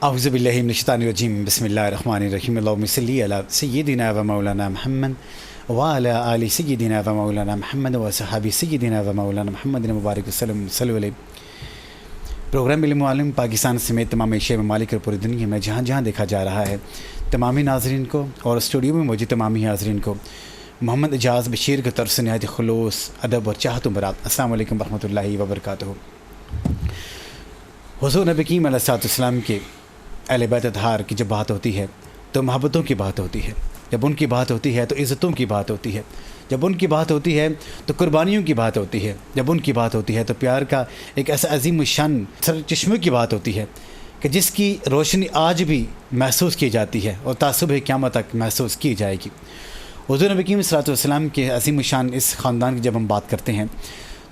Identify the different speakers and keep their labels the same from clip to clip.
Speaker 1: اعوذ باللہ من الشیطان الرجیم بسم اللہ الرحمن الرحیم اللہم صلی علی سیدنا و مولانا محمد وعلی آل سیدنا و مولانا محمد و صحابی سیدنا و مولانا محمد مبارک وسلم صلی علیہ. پروگرام علم و عالم پاکستان سمیت تمام ایشیا ممالک اور پوری دنیا میں جہاں جہاں دیکھا جا رہا ہے تمامی ناظرین کو اور اسٹوڈیو میں موجود تمامی حاضرین کو محمد اعجاز بشیر کی طرف سے نہایت خلوص ادب اور چاہت و برات السلام علیکم ورحمۃ اللہ وبرکاتہ. حضور نبی کریم علیہ السلام کے اہل بیت اطہار کی جب بات ہوتی ہے تو محبتوں کی بات ہوتی ہے، جب ان کی بات ہوتی ہے تو عزتوں کی بات ہوتی ہے، جب ان کی بات ہوتی ہے تو قربانیوں کی بات ہوتی ہے، جب ان کی بات ہوتی ہے تو پیار کا ایک ایسا عظیم الشان سرچشمے کی بات ہوتی ہے کہ جس کی روشنی آج بھی محسوس کی جاتی ہے اور تعصب قیامت تک محسوس کی جائے گی. حضور نبی کریم صلی اللہ علیہ وسلم کے عظیم الشان اس خاندان کی جب ہم بات کرتے ہیں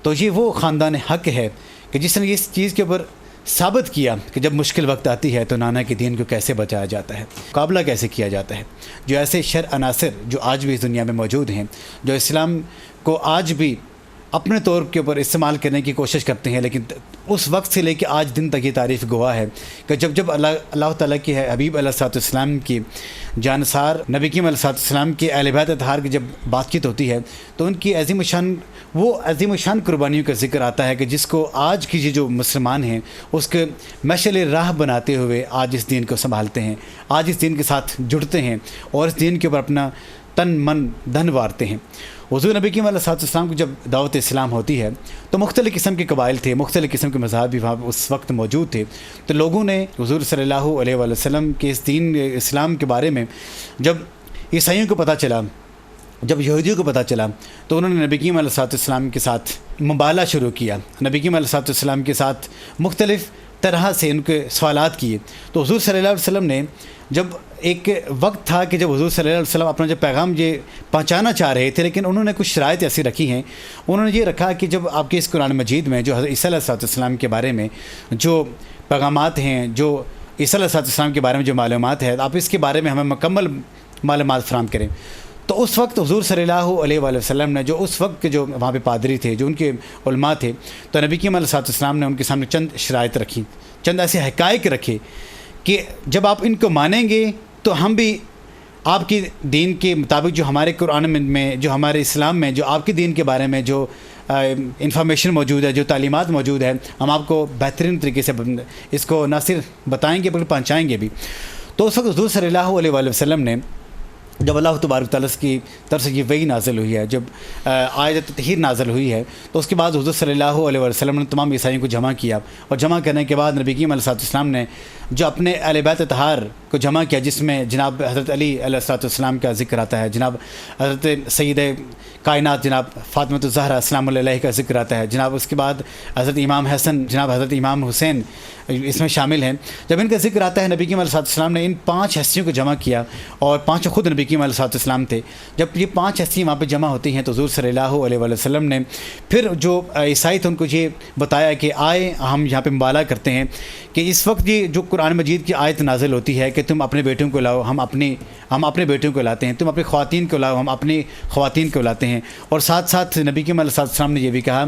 Speaker 1: تو یہ وہ خاندان حق ہے کہ جس نے اس چیز کے اوپر ثابت کیا کہ جب مشکل وقت آتی ہے تو نانا کے دین کو کیسے بچایا جاتا ہے، مقابلہ کیسے کیا جاتا ہے. جو ایسے عناصر جو آج بھی اس دنیا میں موجود ہیں، جو اسلام کو آج بھی اپنے طور کے اوپر استعمال کرنے کی کوشش کرتے ہیں، لیکن اس وقت سے لے کے آج دن تک یہ تعریف گواہ ہے کہ جب اللہ تعالیٰ کی حبیب علیہ السلام کی جانثار نبی کریم علیہ السلام کے اہل بیت اطہار کی جب بات چیت ہوتی ہے تو ان کی عظیم الشان قربانیوں کا ذکر آتا ہے کہ جس کو آج کی جو مسلمان ہیں اس کے مشعل راہ بناتے ہوئے آج اس دین کو سنبھالتے ہیں، آج اس دین کے ساتھ جڑتے ہیں اور اس دین کے اوپر اپنا تن من دھن وارتے ہیں. حضور نبی کریم علیہ السلام کو جب دعوت اسلام ہوتی ہے تو مختلف قسم کے قبائل تھے، مختلف قسم کے مذاہب بھی وہاں اس وقت موجود تھے. تو لوگوں نے حضور صلی اللہ علیہ وسلم کے اس دین اسلام کے بارے میں جب عیسائیوں کو پتہ چلا، جب یہودیوں کو پتہ چلا تو انہوں نے نبی کریم علیہ السلام کے ساتھ مبالغہ شروع کیا، نبی کریم علیہ السلام کے ساتھ مختلف طرح سے ان کے سوالات کیے. تو حضور صلی اللہ علیہ وسلم نے جب ایک وقت تھا کہ جب حضور صلی اللہ علیہ وسلم اپنا جو پیغام یہ پہنچانا چاہ رہے تھے، لیکن انہوں نے کچھ شرائط ایسی رکھی ہیں. انہوں نے یہ رکھا کہ جب آپ کے اس قرآن مجید میں جو حضرت عیسیٰ علیہ السلام کے بارے میں جو پیغامات ہیں، جو عیسیٰ علیہ السلام کے بارے میں جو معلومات ہے، آپ اس کے بارے میں ہمیں مکمل معلومات فراہم کریں. تو اس وقت حضور صلی اللہ علیہ وسلم نے جو اس وقت کے جو وہاں پہ پادری تھے، جو ان کے علماء تھے، تو نبی کریم علیہ السلام نے ان کے سامنے چند شرائط رکھی، چند ایسے حقائق رکھے کہ جب آپ ان کو مانیں گے تو ہم بھی آپ کی دین کے مطابق جو ہمارے قرآن میں جو ہمارے اسلام میں جو آپ کے دین کے بارے میں جو انفارمیشن موجود ہے، جو تعلیمات موجود ہے، ہم آپ کو بہترین طریقے سے اس کو نہ صرف بتائیں گے بلکہ پہنچائیں گے بھی. تو اس وقت حضور صلی اللہ علیہ وسلم نے جب اللہ تبارک تعالیٰ کی طرف سے یہ وحی نازل ہوئی ہے، جب آیت تطہیر نازل ہوئی ہے، تو اس کے بعد حضور صلی اللہ علیہ وسلم نے تمام عیسائیوں کو جمع کیا اور جمع کرنے کے بعد نبی کریم علیہ السلام نے جو اپنے اہل بیت اطہار کو جمع کیا، جس میں جناب حضرت علی علیہ السلام کا ذکر آتا ہے، جناب حضرت سید کائنات جناب فاطمۃ الزہرا السلام علیہ کا ذکر آتا ہے، جناب اس کے بعد حضرت امام حسن، جناب حضرت امام حسین اس میں شامل ہیں. جب ان کا ذکر آتا ہے، نبی کریم علیہ السلام نے ان 5 ہستیوں کو جمع کیا اور 5 خود نبی کریم علیہ السلام تھے. جب یہ 5 ہستیاں وہاں پہ جمع ہوتی ہیں تو حضور صلی اللہ علیہ وسلم نے پھر جو عیسائی تھے ان کو یہ بتایا کہ آئے ہم یہاں پہ مبالغہ کرتے ہیں کہ اس وقت یہ جو قرآن مجید کی آیت نازل ہوتی ہے کہ تم اپنے بیٹوں کو لاؤ، ہم اپنے بیٹوں کو لاتے ہیں، تم اپنی خواتین کو لاؤ، ہم اپنی خواتین کو لاتے ہیں. اور ساتھ ساتھ نبی کریم علیہ السلام نے یہ بھی کہا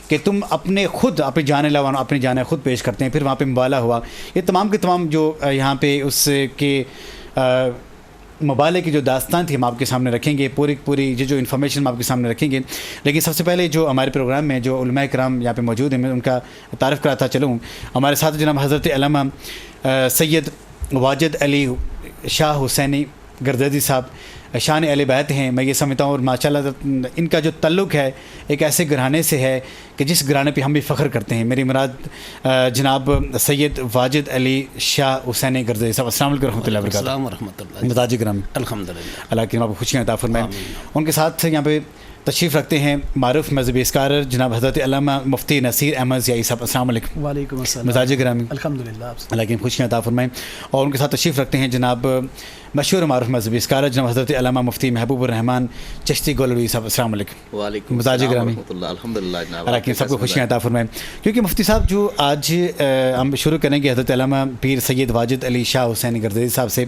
Speaker 1: کہ تم اپنی جانیں لاؤ، اپنی جانیں خود پیش کرتے ہیں. پھر وہاں پہ مبالغہ ہوا. یہ تمام کے تمام جو یہاں پہ اس کے مبالغے کی جو داستان تھی ہم آپ کے سامنے رکھیں گے، پوری یہ جو انفارمیشن ہم آپ کے سامنے رکھیں گے. لیکن سب سے پہلے جو ہمارے پروگرام میں جو علماء کرام یہاں پہ موجود ہیں میں ان کا تعارف کراتا چلوں. ہمارے ساتھ جناب حضرت علامہ سید واجد علی شاہ حسینی گردیزی صاحب شان اہل بیت ہیں. میں یہ سمجھتا ہوں اور ماشاءاللہ ان کا جو تعلق ہے ایک ایسے گھرانے سے ہے کہ جس گھرانے پہ ہم بھی فخر کرتے ہیں. میری مراد جناب سید واجد علی شاہ حسینی گردیزی صاحب. السلام علیکم ورحمۃ اللہ وبرکاتہ.
Speaker 2: السلام ورحمۃ اللہ.
Speaker 1: مزاج گرامی
Speaker 2: الحمدللہ.
Speaker 1: اللہ کی آپ خوشیاں عطا فرمائیں. ان کے ساتھ یہاں پہ تشریف رکھتے ہیں معروف مذہبی اسکالر جناب حضرت علامہ مفتی نصیر احمد ضیائی صاحب. السلام علیکم.
Speaker 2: وعلیکم السلام.
Speaker 1: مزاج گرامی.
Speaker 2: الحمدللہ.
Speaker 1: اللہ کی خوشیاں عطا فرمائیں. اور ان کے ساتھ تشریف رکھتے ہیں جناب مشہور معروف مذہبی اسکالر جناب حضرت علامہ مفتی محبوب الرحمان چشتی گولوی صاحب. السلام علیکم.
Speaker 2: وعلیکم
Speaker 1: مزاج گرامی.
Speaker 2: الحمدللہ.
Speaker 1: اللہ کی سب کو خوشیاں عطا فرمائیں. کیونکہ مفتی صاحب جو آج ہم شروع کریں گے حضرت علامہ پیر سید واجد علی شاہ حسینی گردیزی صاحب سے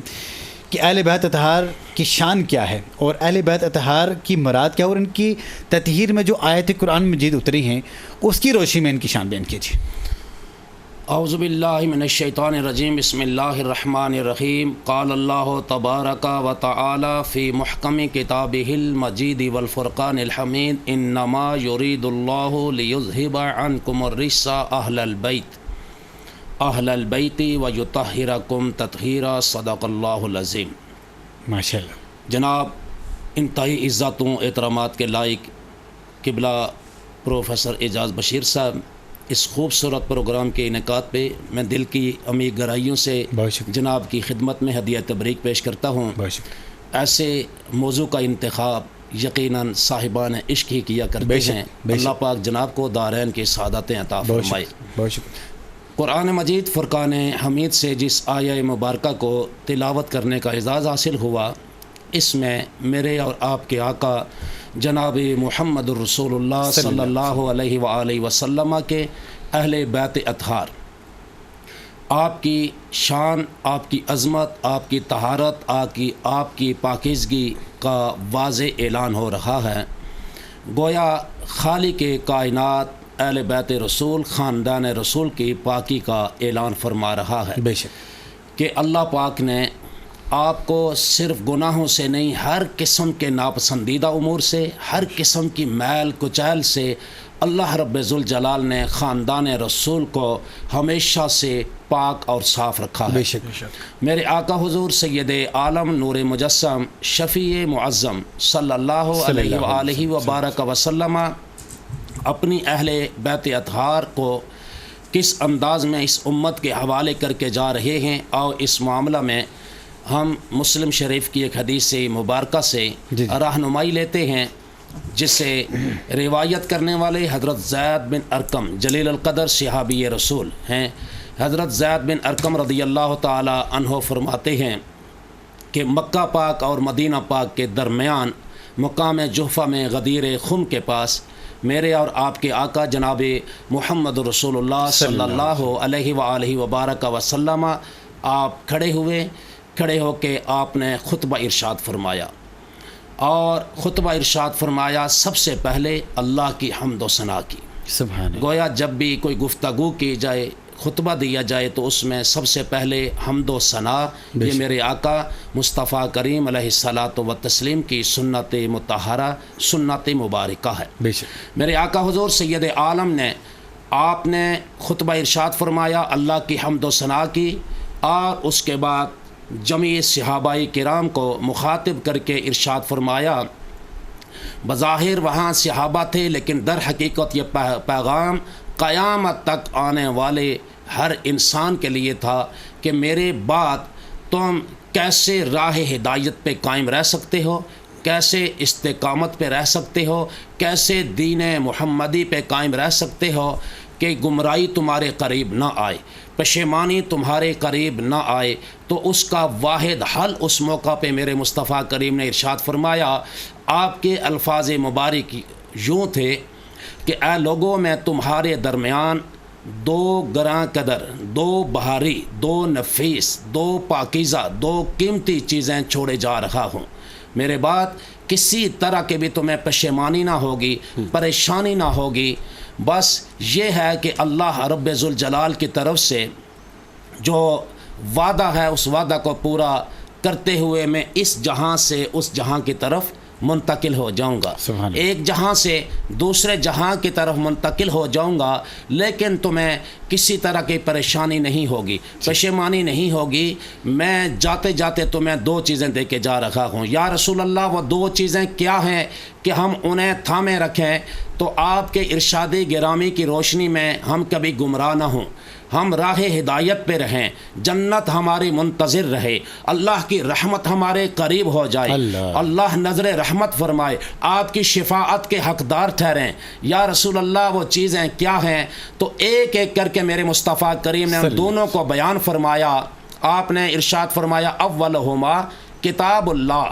Speaker 1: کہ اہل بیت اطہار کی شان کیا ہے اور اہل بیت اطہار کی مراد کیا، اور ان کی تطہیر میں جو آیت قرآن مجید اتری ہیں اس کی روشنی میں ان کی شان بیان کیجیے.
Speaker 2: اعوذ باللہ من الشیطان الرجیم بسم اللہ الرحمن الرحیم قال اللہ تبارک و تعالی فی محکم کتابہ المجید والفرقان الحمید انما یرید اللہ لیذہب عنکم الرجس اہل البیت ویطہرکم تطہیرا صدق اللہ العظیم۔
Speaker 1: ماشاء اللہ۔
Speaker 2: جناب انتہائی عزتوں احترامات کے لائق قبلہ پروفیسر اعجاز بشیر صاحب، اس خوبصورت پروگرام کے انعقاد پہ میں دل کی عمیق گہرائیوں سے
Speaker 1: بہت شکریہ
Speaker 2: جناب کی خدمت میں ہدیہ تبریک پیش کرتا ہوں۔
Speaker 1: بہت شکریہ۔
Speaker 2: ایسے موضوع کا انتخاب یقیناً صاحبان عشق ہی کیا کرتے
Speaker 1: بے شک،
Speaker 2: ہیں۔
Speaker 1: بے شک۔
Speaker 2: اللہ پاک جناب کو دارین کی سعادتیں عطا
Speaker 1: بہت
Speaker 2: فرمائے۔
Speaker 1: شکریہ، بہت شکریہ۔
Speaker 2: قرآن مجید فرقان حمید سے جس آیہ مبارکہ کو تلاوت کرنے کا اعزاز حاصل ہوا، اس میں میرے اور آپ کے آقا جناب محمد الرسول اللہ صلی اللہ علیہ وآلہ وسلم کے اہل بیت اطہار، آپ کی شان، آپ کی عظمت، آپ کی طہارت، آپ کی پاکیزگی کا واضح اعلان ہو رہا ہے۔ گویا خالق کائنات اہل بیت رسول، خاندان رسول کی پاکی کا اعلان فرما رہا ہے
Speaker 1: بے شک
Speaker 2: کہ اللہ پاک نے آپ کو صرف گناہوں سے نہیں، ہر قسم کے ناپسندیدہ امور سے، ہر قسم کی میل کچیل سے اللہ رب ذوالجلال نے خاندان رسول کو ہمیشہ سے پاک اور صاف رکھا ہے۔
Speaker 1: بے شک
Speaker 2: میرے آقا حضور سید عالم نور مجسم شفیع معظم صلی اللہ علیہ وآلہ وبارک وسلم اپنی اہل بیت اطہار کو کس انداز میں اس امت کے حوالے کر کے جا رہے ہیں، اور اس معاملہ میں ہم مسلم شریف کی ایک حدیث مبارکہ سے رہنمائی لیتے ہیں، جسے روایت کرنے والے حضرت زید بن ارقم جلیل القدر صحابی رسول ہیں۔ حضرت زید بن ارقم رضی اللہ تعالی عنہ فرماتے ہیں کہ مکہ پاک اور مدینہ پاک کے درمیان مقام جحفہ میں غدیر خم کے پاس میرے اور آپ کے آقا جناب محمد رسول اللہ صلی اللہ علیہ وآلہ وبارک وسلم آپ کھڑے ہو کے آپ نے خطبہ ارشاد فرمایا، اور خطبہ ارشاد فرمایا سب سے پہلے اللہ کی حمد و ثنا کی۔
Speaker 1: سبحان اللہ۔
Speaker 2: گویا جب بھی کوئی گفتگو کی جائے، خطبہ دیا جائے، تو اس میں سب سے پہلے حمد و ثنا، یہ میرے آقا مصطفیٰ کریم علیہ الصلاۃ والتسلیم کی سنت مطہرہ، سنت مبارکہ ہے۔
Speaker 1: بے شک
Speaker 2: میرے آقا حضور سید عالم نے آپ نے خطبہ ارشاد فرمایا، اللہ کی حمد و ثنا کی، اور اس کے بعد جمعی صحابہ کرام کو مخاطب کر کے ارشاد فرمایا۔ بظاہر وہاں صحابہ تھے، لیکن در حقیقت یہ پیغام قیامت تک آنے والے ہر انسان کے لیے تھا کہ میرے بعد تم کیسے راہ ہدایت پہ قائم رہ سکتے ہو، کیسے استقامت پہ رہ سکتے ہو، کیسے دین محمدی پہ قائم رہ سکتے ہو کہ گمراہی تمہارے قریب نہ آئے، پشیمانی تمہارے قریب نہ آئے۔ تو اس کا واحد حل اس موقع پہ میرے مصطفیٰ کریم نے ارشاد فرمایا، آپ کے الفاظ مبارک یوں تھے کہ اے لوگوں، میں تمہارے درمیان دو گراں قدر، دو بہاری، دو نفیس، دو پاکیزہ، دو قیمتی چیزیں چھوڑے جا رہا ہوں۔ میرے بعد کسی طرح کے بھی تمہیں پشیمانی نہ ہوگی، پریشانی نہ ہوگی۔ بس یہ ہے کہ اللہ رب ذوالجلال کی طرف سے جو وعدہ ہے، اس وعدہ کو پورا کرتے ہوئے میں اس جہاں سے اس جہاں کی طرف منتقل ہو جاؤں گا، ایک جہاں سے دوسرے جہاں کی طرف منتقل ہو جاؤں گا، لیکن تمہیں کسی طرح کی پریشانی نہیں ہوگی، پشیمانی نہیں ہوگی۔ میں جاتے جاتے تمہیں دو چیزیں دے کے جا رہا ہوں۔ یا رسول اللہ، وہ دو چیزیں کیا ہیں کہ ہم انہیں تھامے رکھیں تو آپ کے ارشاد گرامی کی روشنی میں ہم کبھی گمراہ نہ ہوں، ہم راہ ہدایت پہ رہیں، جنت ہماری منتظر رہے، اللہ کی رحمت ہمارے قریب ہو جائے، اللہ نظر رحمت فرمائے، آپ کی شفاعت کے حقدار ٹھہریں۔ یا رسول اللہ، وہ چیزیں کیا ہیں؟ تو ایک ایک کر کے میرے مصطفیٰ کریم نے ان دونوں کو بیان فرمایا۔ آپ نے ارشاد فرمایا، اولہما کتاب اللہ،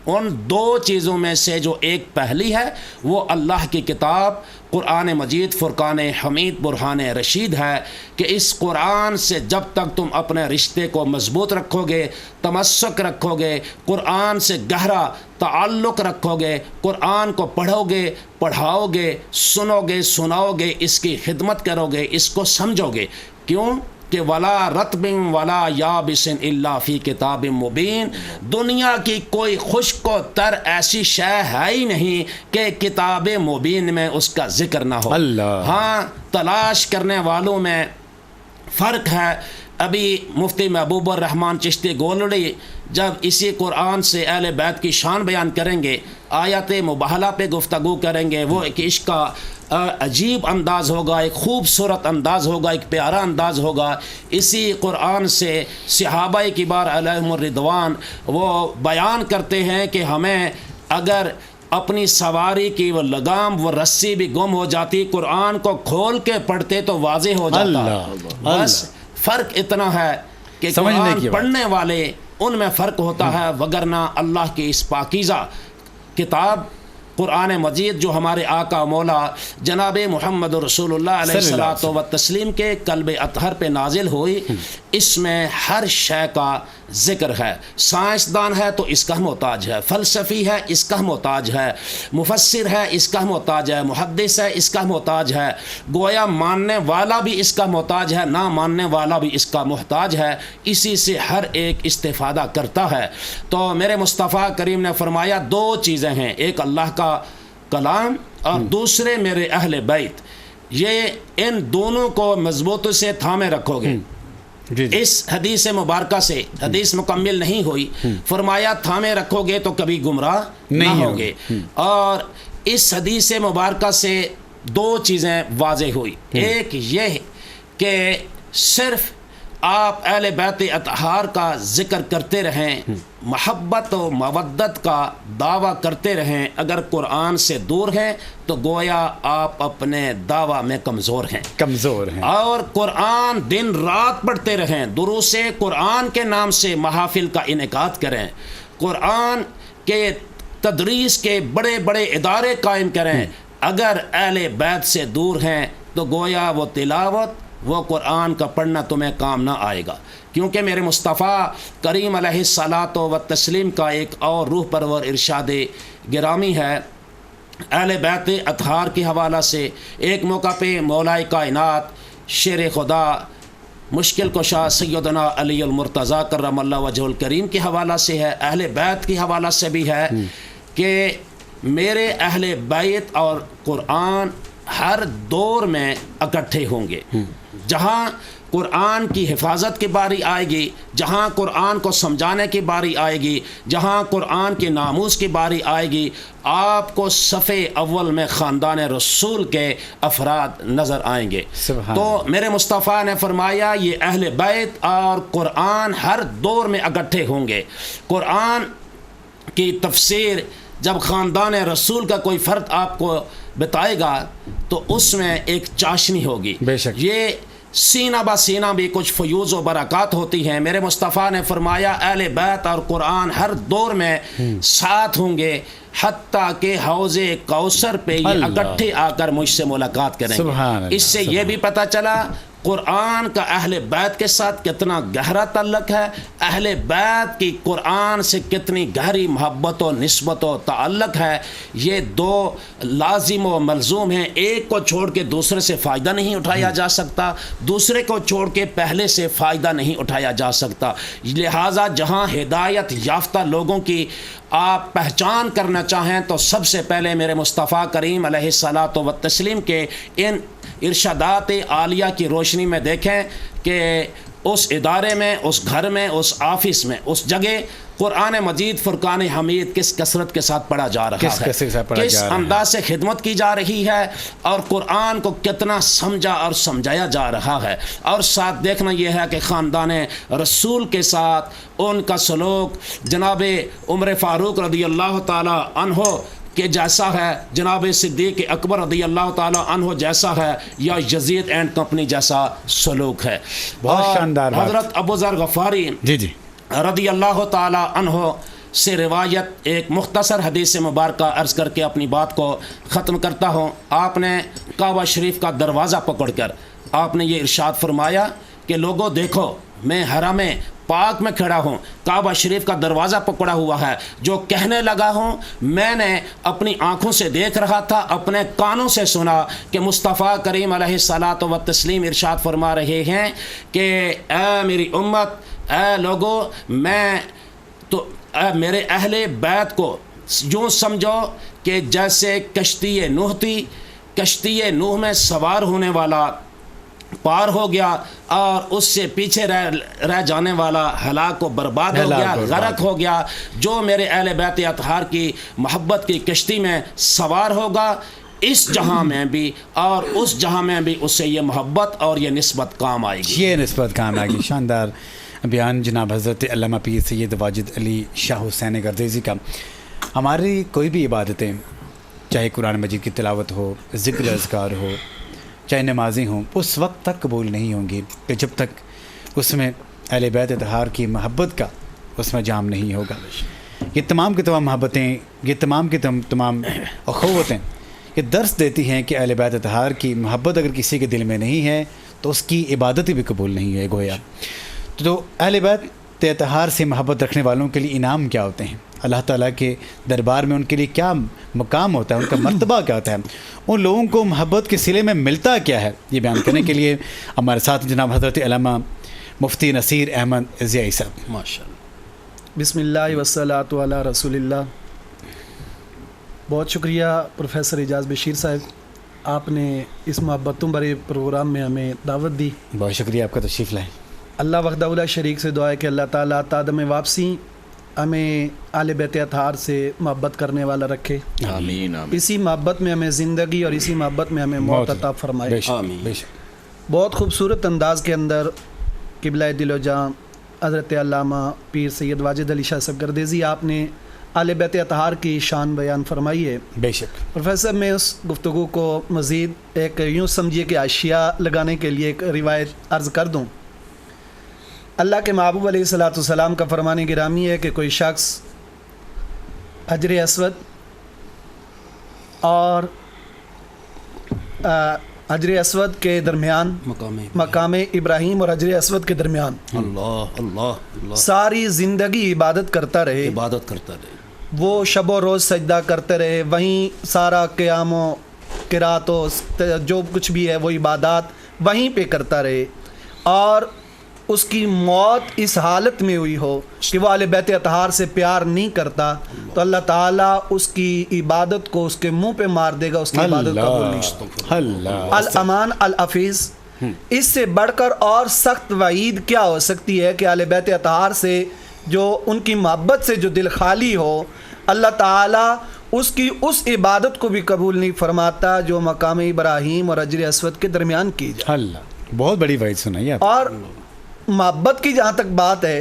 Speaker 2: ان دو چیزوں میں سے جو ایک پہلی ہے وہ اللہ کی کتاب قرآن مجید فرقان حمید برہان رشید ہے، کہ اس قرآن سے جب تک تم اپنے رشتے کو مضبوط رکھو گے، تمسک رکھو گے، قرآن سے گہرا تعلق رکھو گے، قرآن کو پڑھو گے، پڑھاؤ گے، سنو گے، سناؤ گے، اس کی خدمت کرو گے، اس کو سمجھو گے، کیوں کہ ولا رطب ولا یابس الا فی کتاب مبین، دنیا کی کوئی خشک و تر ایسی شے ہے ہی نہیں کہ کتاب مبین میں اس کا ذکر نہ ہو۔
Speaker 1: اللہ،
Speaker 2: ہاں تلاش کرنے والوں میں فرق ہے۔ ابھی مفتی محبوب الرحمن چشتی گولڑی جب اسی قرآن سے اہل بیت کی شان بیان کریں گے، آیت مباہلہ پہ گفتگو کریں گے، وہ ایک عشق کا عجیب انداز ہوگا، ایک خوبصورت انداز ہوگا، ایک پیارا انداز ہوگا۔ اسی قرآن سے صحابہ کبار علیہم الرضوان وہ بیان کرتے ہیں کہ ہمیں اگر اپنی سواری کی وہ لگام وہ رسی بھی گم ہو جاتی، قرآن کو کھول کے پڑھتے تو واضح ہو جاتا۔
Speaker 1: اللہ،
Speaker 2: بس فرق اتنا ہے کہ قرآن پڑھنے والے ان میں فرق ہوتا ہے، وگرنہ اللہ کی اس پاکیزہ کتاب قرآن مجید جو ہمارے آقا مولا جناب محمد رسول اللہ علیہ الصلوۃ والتسلیم کے قلب اطہر پہ نازل ہوئی، اس میں ہر شے کا ذکر ہے۔ سائنسدان ہے تو اس کا محتاج ہے، فلسفی ہے اس کا محتاج ہے، مفسر ہے اس کا محتاج ہے، محدث ہے اس کا محتاج ہے، گویا ماننے والا بھی اس کا محتاج ہے، نہ ماننے والا بھی اس کا محتاج ہے، اسی سے ہر ایک استفادہ کرتا ہے۔ تو میرے مصطفیٰ کریم نے فرمایا دو چیزیں ہیں، ایک اللہ کا کلام اور دوسرے میرے اہل بیت، یہ ان دونوں کو مضبوطی سے تھامے رکھو گے۔ اس حدیث مبارکہ سے حدیث مکمل نہیں ہوئی، فرمایا تھامے رکھو گے تو کبھی گمراہ نہیں ہوگے۔ اور اس حدیث مبارکہ سے دو چیزیں واضح ہوئی، ایک یہ کہ صرف آپ اہل بیت اطہار کا ذکر کرتے رہیں، محبت و مودت کا دعویٰ کرتے رہیں، اگر قرآن سے دور ہیں تو گویا آپ اپنے دعویٰ میں کمزور ہیں۔ اور قرآن دن رات پڑھتے رہیں، دروس قرآن کے نام سے محافل کا انعقاد کریں، قرآن کے تدریس کے بڑے بڑے ادارے قائم کریں، اگر اہل بیت سے دور ہیں تو گویا وہ تلاوت وہ قرآن کا پڑھنا تمہیں کام نہ آئے گا، کیونکہ میرے مصطفیٰ کریم علیہ الصلاۃ والتسلیم کا ایک اور روح پرور ارشاد گرامی ہے اہل بیت اطہار کے حوالہ سے۔ ایک موقع پہ مولا کائنات شیر خدا مشکل کشا سیدنا علی المرتضیٰ کرم اللہ وجہ الکریم کے حوالہ سے ہے، اہل بیت کے حوالہ سے بھی ہے کہ میرے اہل بیت اور قرآن ہر دور میں اکٹھے ہوں گے۔ جہاں قرآن کی حفاظت کی باری آئے گی، جہاں قرآن کو سمجھانے کی باری آئے گی، جہاں قرآن کے ناموس کی باری آئے گی، آپ کو صفِ اول میں خاندان رسول کے افراد نظر آئیں گے۔ تو میرے مصطفیٰ نے فرمایا یہ اہل بیت اور قرآن ہر دور میں اکٹھے ہوں گے۔ قرآن کی تفسیر جب خاندان رسول کا کوئی فرد آپ کو بتائے گا تو اس میں ایک چاشنی ہوگی،
Speaker 1: بے شک
Speaker 2: یہ سینہ با سینہ بھی کچھ فیوز و برکات ہوتی ہیں۔ میرے مصطفیٰ نے فرمایا اہل بیت اور قرآن ہر دور میں ساتھ ہوں گے، حتیٰ کہ حوض کوثر پہ یہ اکٹھے آ کر مجھ سے ملاقات کریں گے۔ اس سے یہ بھی پتہ چلا قرآن کا اہل بیت کے ساتھ کتنا گہرا تعلق ہے، اہل بیت کی قرآن سے کتنی گہری محبت و نسبت و تعلق ہے۔ یہ دو لازم و ملزوم ہیں، ایک کو چھوڑ کے دوسرے سے فائدہ نہیں اٹھایا جا سکتا، دوسرے کو چھوڑ کے پہلے سے فائدہ نہیں اٹھایا جا سکتا۔ لہٰذا جہاں ہدایت یافتہ لوگوں کی آپ پہچان کرنا چاہیں تو سب سے پہلے میرے مصطفیٰ کریم علیہ الصلاۃ والتسلیم کے ان ارشادات عالیہ کی روشنی میں دیکھیں کہ اس ادارے میں، اس گھر میں، اس آفس میں، اس جگہ قرآن مجید فرقان حمید کس کثرت کے ساتھ پڑھا جا رہا ہے، کس انداز سے خدمت کی جا رہی ہے، اور قرآن کو کتنا سمجھا اور سمجھایا جا رہا ہے۔ اور ساتھ دیکھنا یہ ہے کہ خاندان رسول کے ساتھ ان کا سلوک جناب عمر فاروق رضی اللہ تعالی عنہ کہ جیسا ہے، جناب صدیق اکبر رضی اللہ تعالیٰ عنہ جیسا ہے، یا یزید اینڈ کمپنی جیسا سلوک ہے۔
Speaker 1: بہت شاندار بات۔
Speaker 2: حضرت ابو ذر غفاری رضی اللہ تعالیٰ عنہ سے روایت ایک مختصر حدیث مبارکہ عرض کر کے اپنی بات کو ختم کرتا ہوں۔ آپ نے کعبہ شریف کا دروازہ پکڑ کر آپ نے یہ ارشاد فرمایا کہ لوگوں دیکھو، میں حرم پاک میں کھڑا ہوں، کعبہ شریف کا دروازہ پکڑا ہوا ہے، جو کہنے لگا ہوں میں نے اپنی آنکھوں سے دیکھ رہا تھا، اپنے کانوں سے سنا کہ مصطفیٰ کریم علیہ الصلاۃ والتسلیم ارشاد فرما رہے ہیں کہ اے میری امت، اے لوگو، اے میرے اہل بیت کو یوں سمجھو کہ جیسے کشتی نوح تھی، کشتی نوح میں سوار ہونے والا پار ہو گیا اور اس سے پیچھے رہ جانے والا ہلاک و برباد ہو گیا، غرق ہو گیا۔ جو میرے اہل بیت اطہار کی محبت کی کشتی میں سوار ہوگا، اس جہاں میں بھی اور اس جہاں میں بھی اسے یہ محبت اور یہ نسبت کام آئے گی،
Speaker 1: یہ نسبت کام آئے گی۔ شاندار بیان جناب حضرت علامہ پیر سید واجد علی شاہ حسین گردیزی کا۔ ہماری کوئی بھی عبادتیں، چاہے قرآن مجید کی تلاوت ہو، ذکر اذکار ہو، چاہے نمازی ہوں، اس وقت تک قبول نہیں ہوں گی کہ جب تک اس میں اہل بیت اطہار کی محبت کا اس میں جام نہیں ہوگا۔ یہ تمام کی تمام محبتیں، یہ تمام کی تمام اخوتیں یہ درس دیتی ہیں کہ اہل بیت اطہار کی محبت اگر کسی کے دل میں نہیں ہے تو اس کی عبادت بھی قبول نہیں ہے گویا۔ تو اہل بیت اطہار سے محبت رکھنے والوں کے لیے انعام کیا ہوتے ہیں، اللہ تعالیٰ کے دربار میں ان کے لیے کیا مقام ہوتا ہے، ان کا مرتبہ کیا ہوتا ہے، ان لوگوں کو محبت کے صلے میں ملتا کیا ہے، یہ بیان کرنے کے لیے ہمارے ساتھ جناب حضرت علامہ مفتی نصیر احمد ضیائی صاحب۔
Speaker 2: ماشاء اللہ۔
Speaker 3: بسم اللہ والصلاۃ علی رسول اللہ۔ بہت شکریہ پروفیسر اعجاز بشیر صاحب، آپ نے اس محبتوں بھرے پروگرام میں ہمیں دعوت دی۔
Speaker 1: بہت شکریہ آپ کا تشریف لائیں۔
Speaker 3: اللہ وحدہ لا شریک سے دعا ہے کہ اللہ تعالیٰ تادم واپسی ہمیں اہل بیت اطہار سے محبت کرنے والا رکھے،
Speaker 2: آمین آمین۔
Speaker 3: اسی محبت میں ہمیں زندگی اور اسی محبت میں ہمیں موت عطا فرمائے۔
Speaker 1: بے شک،
Speaker 2: آمین۔
Speaker 1: بے شک۔
Speaker 3: بہت خوبصورت انداز کے اندر قبلہ دل و جاں حضرت علامہ پیر سید واجد علی شاہ صاحب گردیزی آپ نے اہل بیت اطہار کی شان بیان فرمائی ہے۔
Speaker 1: بے شک۔
Speaker 3: پروفیسر میں اس گفتگو کو مزید ایک یوں سمجھیے کہ اشیاء لگانے کے لیے ایک روایت عرض کر دوں۔ اللہ کے محبوب علیہ الصلاۃ والسلام کا فرمان گرامی ہے کہ کوئی شخص حجر اسود اور حجر اسود کے درمیان، مقام ابراہیم اور حجر اسود کے درمیان
Speaker 2: اللہ اللہ اللہ
Speaker 3: ساری زندگی عبادت کرتا رہے،
Speaker 2: عبادت کرتا رہے،
Speaker 3: وہ شب و روز سجدہ کرتے رہے، وہیں سارا قیام و قرات و جو کچھ بھی ہے وہ عبادات وہیں پہ کرتا رہے، اور اس کی موت اس حالت میں ہوئی ہو کہ وہ اہل بیت اطہار سے پیار نہیں کرتا، تو اللہ تعالیٰ اس کی عبادت کو اس کے منہ پہ مار دے گا، اس کی عبادت قبول نہیں۔
Speaker 1: اللہ
Speaker 3: الامان الحفیظ، اس سے بڑھ کر اور سخت وعید کیا ہو سکتی ہے کہ اہل بیت اطہار سے جو ان کی محبت سے جو دل خالی ہو، اللہ تعالیٰ اس کی اس عبادت کو بھی قبول نہیں فرماتا جو مقام ابراہیم اور حجر اسود کے درمیان کی جائے۔
Speaker 1: اللہ، بہت بڑی وعید سنائی آپ۔
Speaker 3: اور محبت کی جہاں تک بات ہے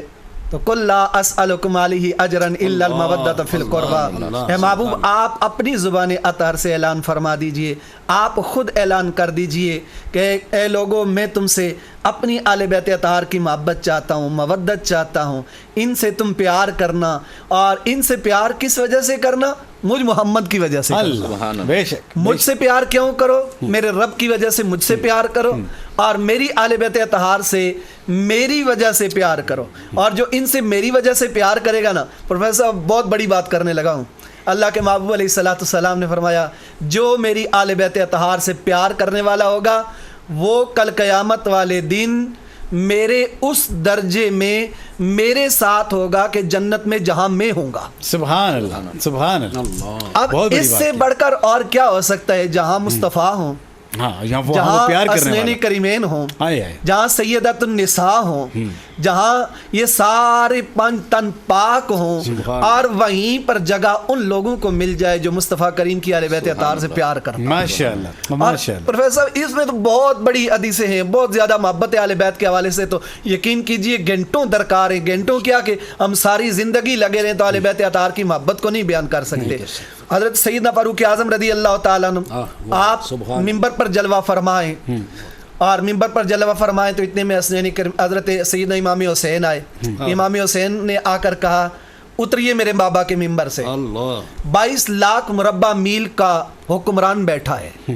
Speaker 3: تو قل لا اسألکم علیہ اجرا الا المودۃ فی القربى، اے محبوب آپ اپنی زبان اطہر سے اعلان فرما دیجئے، آپ خود اعلان کر دیجئے کہ اے لوگوں میں تم سے اپنی اہل بیت اطہار کی محبت چاہتا ہوں، مودت چاہتا ہوں، ان سے تم پیار کرنا، اور ان سے پیار کس وجہ سے کرنا؟ مجھ محمد کی وجہ سے کرنا۔
Speaker 1: اللہ، بے شک۔
Speaker 3: مجھ سے پیار کیوں کرو؟ میرے رب کی وجہ سے مجھ سے پیار کرو، اور میری اہل بیت اطہار سے میری وجہ سے پیار کرو، اور جو ان سے میری وجہ سے پیار کرے گا نا، پروفیسر بہت بڑی بات کرنے لگا ہوں، اللہ کے محبوب علیہ الصلاۃ والسلام نے فرمایا جو میری اہل بیت اطہار سے پیار کرنے والا ہوگا وہ کل قیامت والے دن میرے اس درجے میں میرے ساتھ ہوگا کہ جنت میں جہاں میں ہوں گا۔
Speaker 1: سبحان اللہ، سبحان اللہ۔
Speaker 3: اب اس سے بڑھ کر اور کیا ہو سکتا ہے؟ جہاں مصطفیٰ ہوں،
Speaker 1: ہاں، یہاں وہ
Speaker 3: جہاں
Speaker 1: پیار کرنے
Speaker 3: حسنین
Speaker 1: والا،
Speaker 3: کریمین ہوں،
Speaker 1: آئے آئے،
Speaker 3: جہاں سیدۃ النساء ہوں، جہاں یہ سارے پنج تن پاک ہوں، اور وہیں پر جگہ ان لوگوں کو مل جائے جو مصطفیٰ کریم کی اہل بیت اطہار سے پیار کرتے ہیں۔
Speaker 1: ماشاء اللہ، ماشاء اللہ۔
Speaker 3: پروفیسر اس میں تو بہت بڑی حدیثیں ہیں، بہت زیادہ محبت اہل بیت کے حوالے سے تو یقین کیجئے گھنٹوں درکار ہیں، گھنٹوں کیا کہ ہم ساری زندگی لگے رہیں تو اہل بیت اطہار کی محبت کو نہیں بیان کر سکتے۔ حضرت سیدنا فاروق اعظم رضی اللہ تعالیٰ عنہ آپ ممبر پر جلوہ فرمائیں، اور ممبر پر جلوہ فرمائیں تو اتنے میں حسنین کریم حضرت سیدنا امام حسین آئے، امام حسین نے آ کر کہا اتریے میرے بابا کے ممبر سے، 22 لاکھ مربع میل کا حکمران بیٹھا ہے،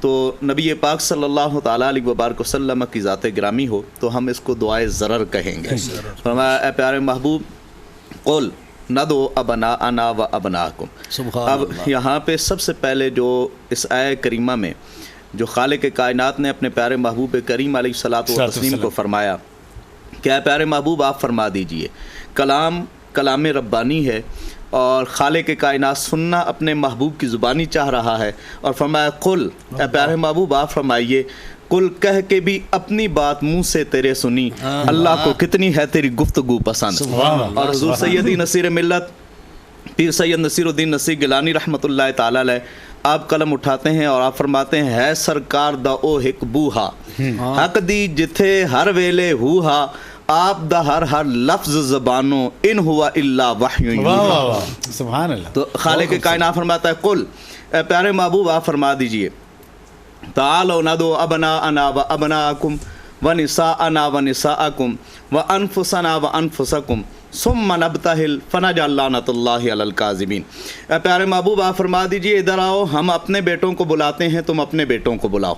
Speaker 4: تو نبی پاک صلی اللہ تعالیٰ علیہ وبارک وسلم کی ذات گرامی ہو تو ہم اس کو دعائے ضرر کہیں گے. فرمایا اے پیارے محبوب قل ندعو ابناءنا و ابناءکم. اب یہاں پہ سب سے پہلے جو اس آیہ کریمہ میں جو خالق کائنات نے اپنے پیارے محبوب کریم علیہ الصلوۃ والتسلیم کو فرمایا کہ اے پیارے محبوب آپ فرما دیجئے کلام ربانی ہے اور خالق کائنات سننا اپنے محبوب کی زبانی چاہ رہا ہے, اور فرمایا قل اے پیارے محبوب آپ فرمائیے قل کہہ کے بھی اپنی بات منہ سے تیرے سنی, اللہ کو کتنی ہے تیری گفتگو پسند. اور حضور سیدی نصیر ملت پیر سید نصیر الدین نصیر گیلانی رحمۃ اللہ تعالیٰ علیہ آپ قلم اٹھاتے ہیں اور آپ فرماتے ہیں ہے سرکار دا او ہک بوہا حق دی جتھے ہر ویلے ہوہا آپ دا ہر لفظ زبانوں ان ہوا الا وحی یوحا.
Speaker 1: سبحان اللہ.
Speaker 4: تو خالق کائنات فرماتا ہے قل اے پیارے محبوب آپ فرما دیجئے تعالوا ندعو ابناءنا و ابناءکم و نساءنا و نساءکم و انفسنا و انفسکم ثم نبتہل فنجعل لعنۃ اللہ علی الکاذبین. اے پیارے محبوب آپ فرما دیجئے ادھر آؤ, ہم اپنے بیٹوں کو بلاتے ہیں تم اپنے بیٹوں کو بلاؤ.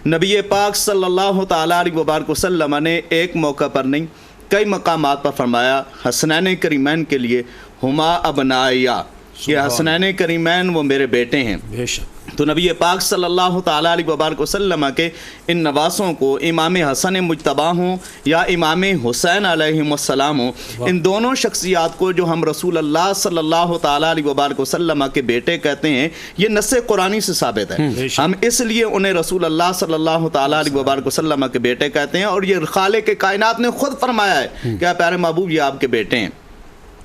Speaker 4: نبی پاک صلی اللہ تعالیٰ علیہ وبارک وسلم نے ایک موقع پر نہیں کئی مقامات پر فرمایا حسنین کریمین کے لیے ہما ابنایا, یہ حسنین کریمین وہ میرے بیٹے ہیں.
Speaker 2: بے شک.
Speaker 4: تو نبی پاک صلی اللہ تعالیٰ علیہ وبارک وسلم کے ان نواسوں کو امام حسن مجتبی ہوں یا امام حسین علیہ السلام ہوں, ان دونوں شخصیات کو جو ہم رسول اللہ صلی اللہ تعالیٰ علیہ وبارک وسلم کے بیٹے کہتے ہیں یہ نص قرآنی سے ثابت ہے. ہم اس لیے انہیں رسول اللہ صلی اللہ تعالیٰ علیہ وبارک وسلم کے بیٹے کہتے ہیں, اور یہ خالق کائنات نے خود فرمایا ہے کہ پیارے محبوب یہ آپ کے بیٹے ہیں.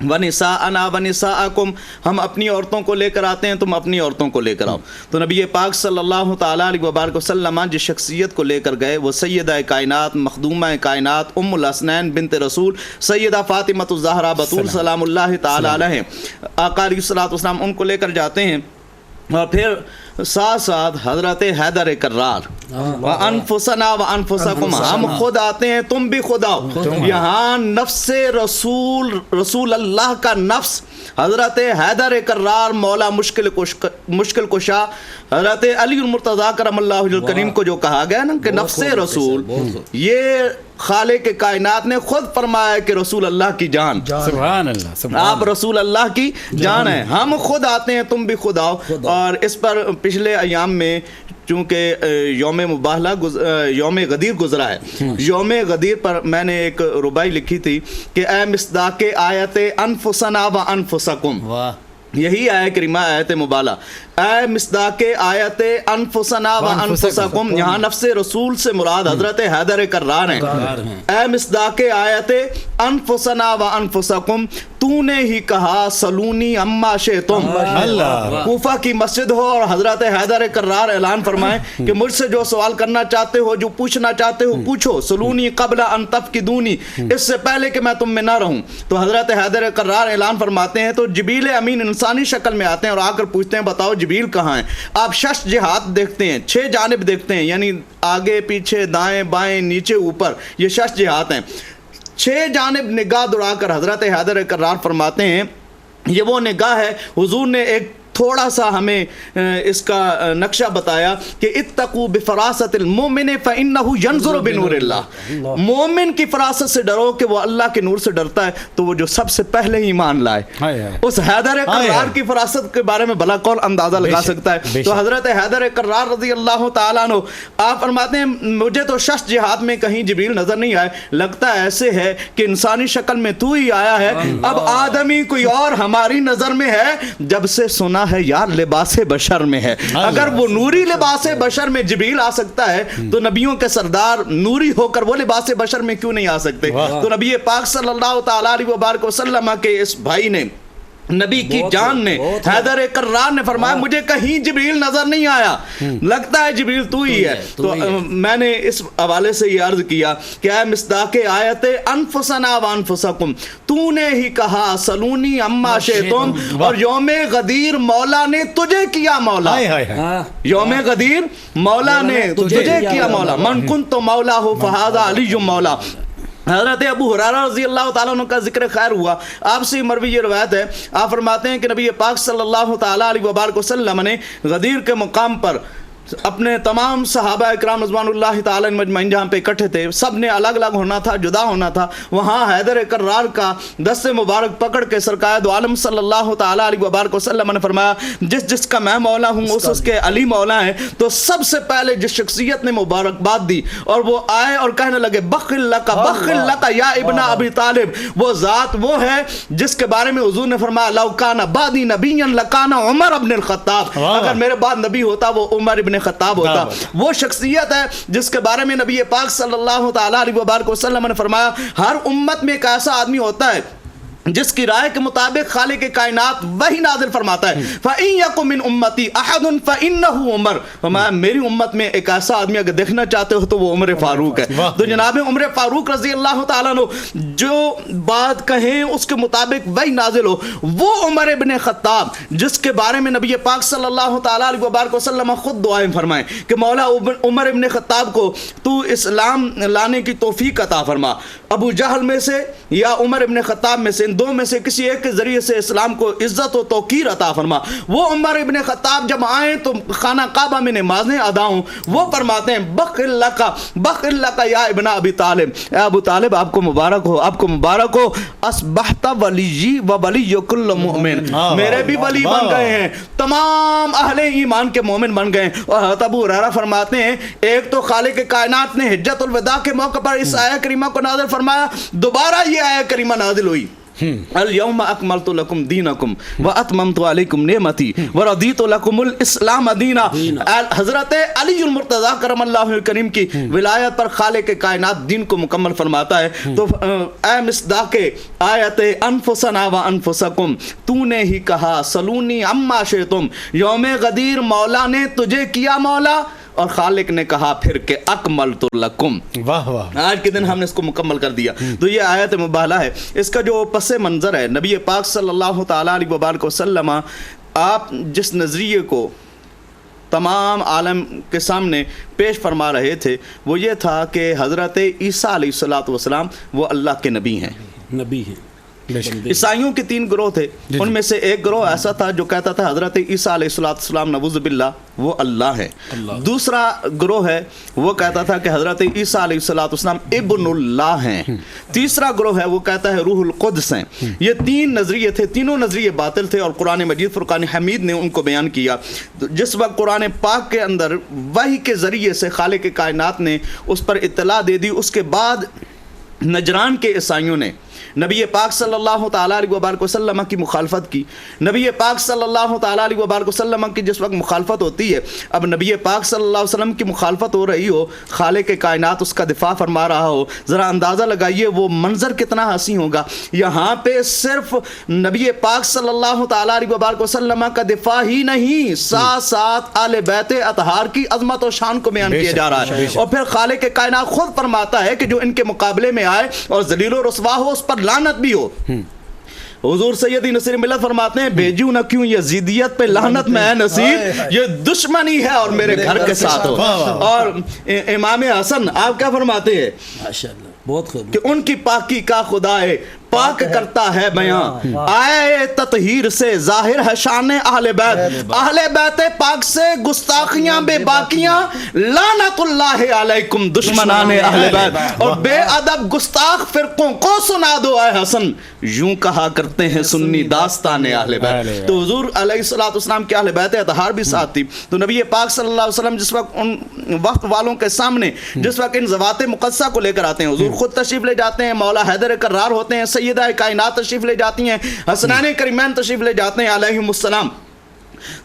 Speaker 4: وَنِسَاءَنَا وَنِسَاءَكُمْ ہم اپنی عورتوں کو لے کر آتے ہیں تم اپنی عورتوں کو لے کر آؤ. تو نبی پاک صلی اللہ تعالیٰ علیہ وبارک وسلم جس شخصیت کو لے کر گئے وہ سیدہ کائنات مخدومہ کائنات ام الحسنین بنت رسول سیدہ فاطمۃ الزہرا بطول سلام اللہ تعالیٰ علیہ آقا علیہ الصلوۃ والسلام ان کو لے کر جاتے ہیں, اور پھر ساتھ ساتھ حضرت حیدر کرار وَأَنفُسَنَا وَأَنفُسَكُمْ ہم خود آتے ہیں تم بھی خود آؤ. یہاں نفس رسول اللہ کا نفس حضرت حیدر کرار مولا مشکل کشا حضرت علی المرتضیٰ کرم اللہ وجہ الکریم کو جو کہا گیا نا کہ نفس رسول, یہ خالق کائنات نے خود فرمایا کہ رسول اللہ کی جان.
Speaker 1: سبحان اللہ.
Speaker 4: آپ رسول اللہ کی جان ہیں, ہم خود آتے ہیں تم بھی خود آؤ. اور اس پر پچھلے ایام میں چونکہ یوم مباہلہ یوم غدیر گزرا ہے, یوم غدیر پر میں نے ایک ربائی لکھی تھی کہ اے مصداق آیت انفسنا و انفسکم, یہی آیت کریمہ آیت مبالہ, اے مصداق آیت انفسنا و انفسکم یہاں نفس رسول سے مراد حضرت حیدر کرار ہیں. اے مصداق آیت انفسنا و انفسکم تو نے ہی کہا سلونی اما شئتم. کوفہ کی مسجد ہو اور حضرت حیدر کرار اعلان فرمائیں کہ مجھ سے جو سوال کرنا چاہتے ہو جو پوچھنا چاہتے ہو پوچھو, سلونی قبل ان تفقدونی اس سے پہلے کہ میں تم میں نہ رہوں. تو حضرت حیدر کرار اعلان فرماتے ہیں تو جبریل امین انسانی شکل میں آتے ہیں اور آ کر پوچھتے ہیں بتاؤ جبریل کہاں ہیں. آپ 6 جہات دیکھتے ہیں, 6 جانب دیکھتے ہیں, یعنی آگے پیچھے دائیں بائیں نیچے اوپر, یہ 6 جہات ہیں. 6 جانب نگاہ دوڑا کر حضرت حیدر کرار فرماتے ہیں یہ وہ نگاہ ہے. حضور نے ایک تھوڑا سا ہمیں اس کا نقشہ بتایا کہ اتقوا بفراست المؤمن فانه ينظر بنور اللہ. مومن کی فراست سے ڈرو کہ وہ اللہ کے نور سے ڈرتا ہے, تو وہ جو سب سے پہلے ایمان لائے. اس حیدر کرار کی فراست کے بارے میں بھلا کون اندازہ لگا سکتا ہے. تو حضرت حیدر کرار رضی اللہ تعالیٰ عنہ آپ فرماتے ہیں مجھے تو 6 جہات میں کہیں جبریل نظر نہیں آئے, لگتا ایسے ہے کہ انسانی شکل میں تو ہی آیا ہے, اب آدمی کوئی اور ہماری نظر میں ہے. جب سے سنا ہے یار لباس بشر میں ہے, اگر وہ نوری لباس بشر میں جبریل آ سکتا ہے تو نبیوں کے سردار نوری ہو کر وہ لباس بشر میں کیوں نہیں آ سکتے. تو نبی پاک صلی اللہ تعالیٰ علیہ وبارک وسلم کے اس بھائی نے نبی کی جان نے حیدر کرار نے فرمایا مجھے کہیں جبریل نظر نہیں آیا, لگتا ہے جبریل تو ہی ہے. تو میں نے اس حوالے سے یہ عرض کیا کہ اے مصداق آیت انفسنا و انفسکم تو نے ہی کہا سلونی اما شئتم, اور یوم غدیر مولا نے تجھے کیا مولا. یوم غدیر مولا نے تجھے کیا مولا. من کنت مولا ہو فہذا علی مولا. حضرت ابو ہریرہ رضی اللہ تعالیٰ عنہ کا ذکر خیر ہوا, آپ سے مروی یہ روایت ہے, آپ فرماتے ہیں کہ نبی پاک صلی اللہ تعالیٰ علیہ وبارک وسلم نے غدیر کے مقام پر اپنے تمام صحابہ اکرام رضوان اللہ تعالی مجمعین جہاں پہ اکٹھے تھے، سب نے الگ الگ ہونا تھا، جدا ہونا تھا. وہاں حیدر کرار کا دست مبارک پکڑ کے سرکار دو عالم صلی اللہ تعالی علیہ وبارک وسلم نے فرمایا جس کا میں مولا ہوں اس کے علی مولا ہیں. تو سب سے پہلے جس شخصیت نے مبارکباد دی اور وہ آئے اور کہنے لگے بخ اللہ کا یا ابن ابی طالب، وہ ذات وہ ہے جس کے بارے میں حضور نے فرمایا لو کان بعدی نبی لکان عمر ابن الخطاب، اگر میرے بعد نبی ہوتا وہ عمر ابن خطاب ہوتا. وہ شخصیت ہے جس کے بارے میں نبی پاک صلی اللہ تعالی علیہ وبارک وسلم نے فرمایا ہر امت میں ایک ایسا آدمی ہوتا ہے جس کی رائے کے مطابق خالق کائنات وہی نازل فرماتا ہے. فَإِن يَكُن مِّنْ أُمَّتِي أَحَدٌ فَإِنَّهُ عُمَرٌ، فرمایا میری امت میں ایک ایسا آدمی اگر دیکھنا چاہتے ہو تو وہ عمر فاروق ہے. تو جناب عمر فاروق رضی اللہ تعالیٰ عنہ جو بات کہیں اس کے مطابق وہی نازل ہو، وہ عمر ابن خطاب جس کے بارے میں نبی پاک صلی اللہ تعالیٰ علیہ وبارک وسلم خود دعائیں فرمائیں کہ مولا عمر ابن خطاب کو تو اسلام لانے کی توفیق عطا فرما. ابو جہل میں سے یا عمر ابن خطاب میں سے، ان دو میں سے کسی ایک کے ذریعے سے اسلام کو عزت و توقیر عطا فرما. وہ عمر ابن خطاب جب آئیں تو خانہ کعبہ میں نمازیں ادا ہوں، وہ فرماتے ہیں بخ اللہ کا یا ابن ابی طالب، اے ابو طالب آپ کو مبارک ہو، آپ کو مبارک ہو. اصبحت ولی و ولی کل مؤمن، میرے بھی ولی بن گئے ہیں، تمام اہل ایمان کے مومن بن گئے. اور حضرت ابو ہریرہ فرماتے ہیں ایک تو خالق کائنات نے حجت الوداع کے موقع پر اس آیہ کریمہ کو نازل فرمایا، دوبارہ یہ آیہ کریمہ نازل ہوئی اليوم اکملت لکم دینکم واتممت علیکم نعمتی ورضیت لکم الاسلام دینا. حضرت علی المرتضی کرم اللہ الکریم کی ولایت پر خالق کائنات دین کو مکمل فرماتا ہے. تو اے مصداق آیت انفسنا و انفسکم، تو نے ہی کہا سلونی عما شئتم، یوم غدیر مولا نے تجھے کیا مولا اور خالق نے کہا پھر کہ اکملت لکم.
Speaker 1: واہ واہ،
Speaker 4: آج کے دن ہم نے اس کو مکمل کر دیا. تو یہ آیت مباہلہ ہے. اس کا جو پس منظر ہے نبی پاک صلی اللہ تعالیٰ علیہ وبارک وسلم آپ جس نظریے کو تمام عالم کے سامنے پیش فرما رہے تھے وہ یہ تھا کہ حضرت عیسیٰ علیہ السلام وہ اللہ کے نبی ہیں،
Speaker 2: نبی ہیں.
Speaker 4: عیسائیوں کے 3 گروہ تھے، ان میں سے ایک گروہ ایسا تھا جو کہتا تھا حضرت عیسیٰ علیہ السلام نعوذ باللہ وہ اللہ ہے. دوسرا گروہ ہے وہ کہتا تھا کہ حضرت عیسیٰ علیہ السلام ابن اللہ ہیں. تیسرا گروہ ہے وہ کہتا ہے روح القدس ہیں. یہ 3 نظریے تھے، تینوں نظریے باطل تھے اور قرآن مجید فرقان حمید نے ان کو بیان کیا. جس وقت قرآن پاک کے اندر وحی کے ذریعے سے خالق کائنات نے اس پر اطلاع دے دی، اس کے بعد نجران کے عیسائیوں نے نبی پاک صلی اللہ تعالیٰ علیہ وبارک وسلم کی مخالفت کی. نبی پاک صلی اللہ تعالیٰ علیہ وبارک وسلم کی جس وقت مخالفت ہوتی ہے، اب نبی پاک صلی اللہ علیہ وسلم کی مخالفت ہو رہی ہو، خالق کائنات اس کا دفاع فرما رہا ہو، ذرا اندازہ لگائیے وہ منظر کتنا حسین ہوگا. یہاں پہ صرف نبی پاک صلی اللہ تعالیٰ علیہ وبارک وسلم کا دفاع ہی نہیں، ساتھ ساتھ اہل بیت اطہار کی عظمت و شان کو بیان کیا جا رہا ہے. اور پھر خالق کائنات خود فرماتا ہے کہ جو ان کے مقابلے میں آئے اور ذلیل و رسوا ہو اس پر لعنت بھی ہو. حضور سیدی نصیر ملت فرماتے ہیں بھیجوں نہ کیوں یزیدیت پہ لعنت میں ہے نصیب، یہ دشمنی ہے اور میرے گھر کے ساتھ ہو. اور امام حسن آپ کیا فرماتے ہیں
Speaker 2: ماشاءاللہ بہت خوب
Speaker 4: کہ ان کی پاکی کا خدا ہے پاک کرتا ہے بیان، آئے تطہیر سے ظاہر ہے شان اہل بیت، اہل بیت پاک سے گستاخیاں بے باقیاں لعنت اللہ علیکم دشمنان اہل بیت. اور بے ادب گستاخ فرقوں کو سنا دو اے حسن، یوں کہا کرتے ہیں سنی داستان اہل بیت. تو حضور علیہ السلام کے اہل بیت اطہار بھی ساتھ تھی. تو نبی پاک صلی اللہ علیہ وسلم جس وقت ان وقت والوں کے سامنے جس وقت ان ذوات مقدسہ کو لے کر آتے ہیں، حضور خود تشریف لے جاتے ہیں، مولا حیدر کرار ہوتے ہیں، سیدہ کائنات تشریف لے جاتی ہیں، حسنین کریمین تشریف لے جاتے ہیں علیہم السلام.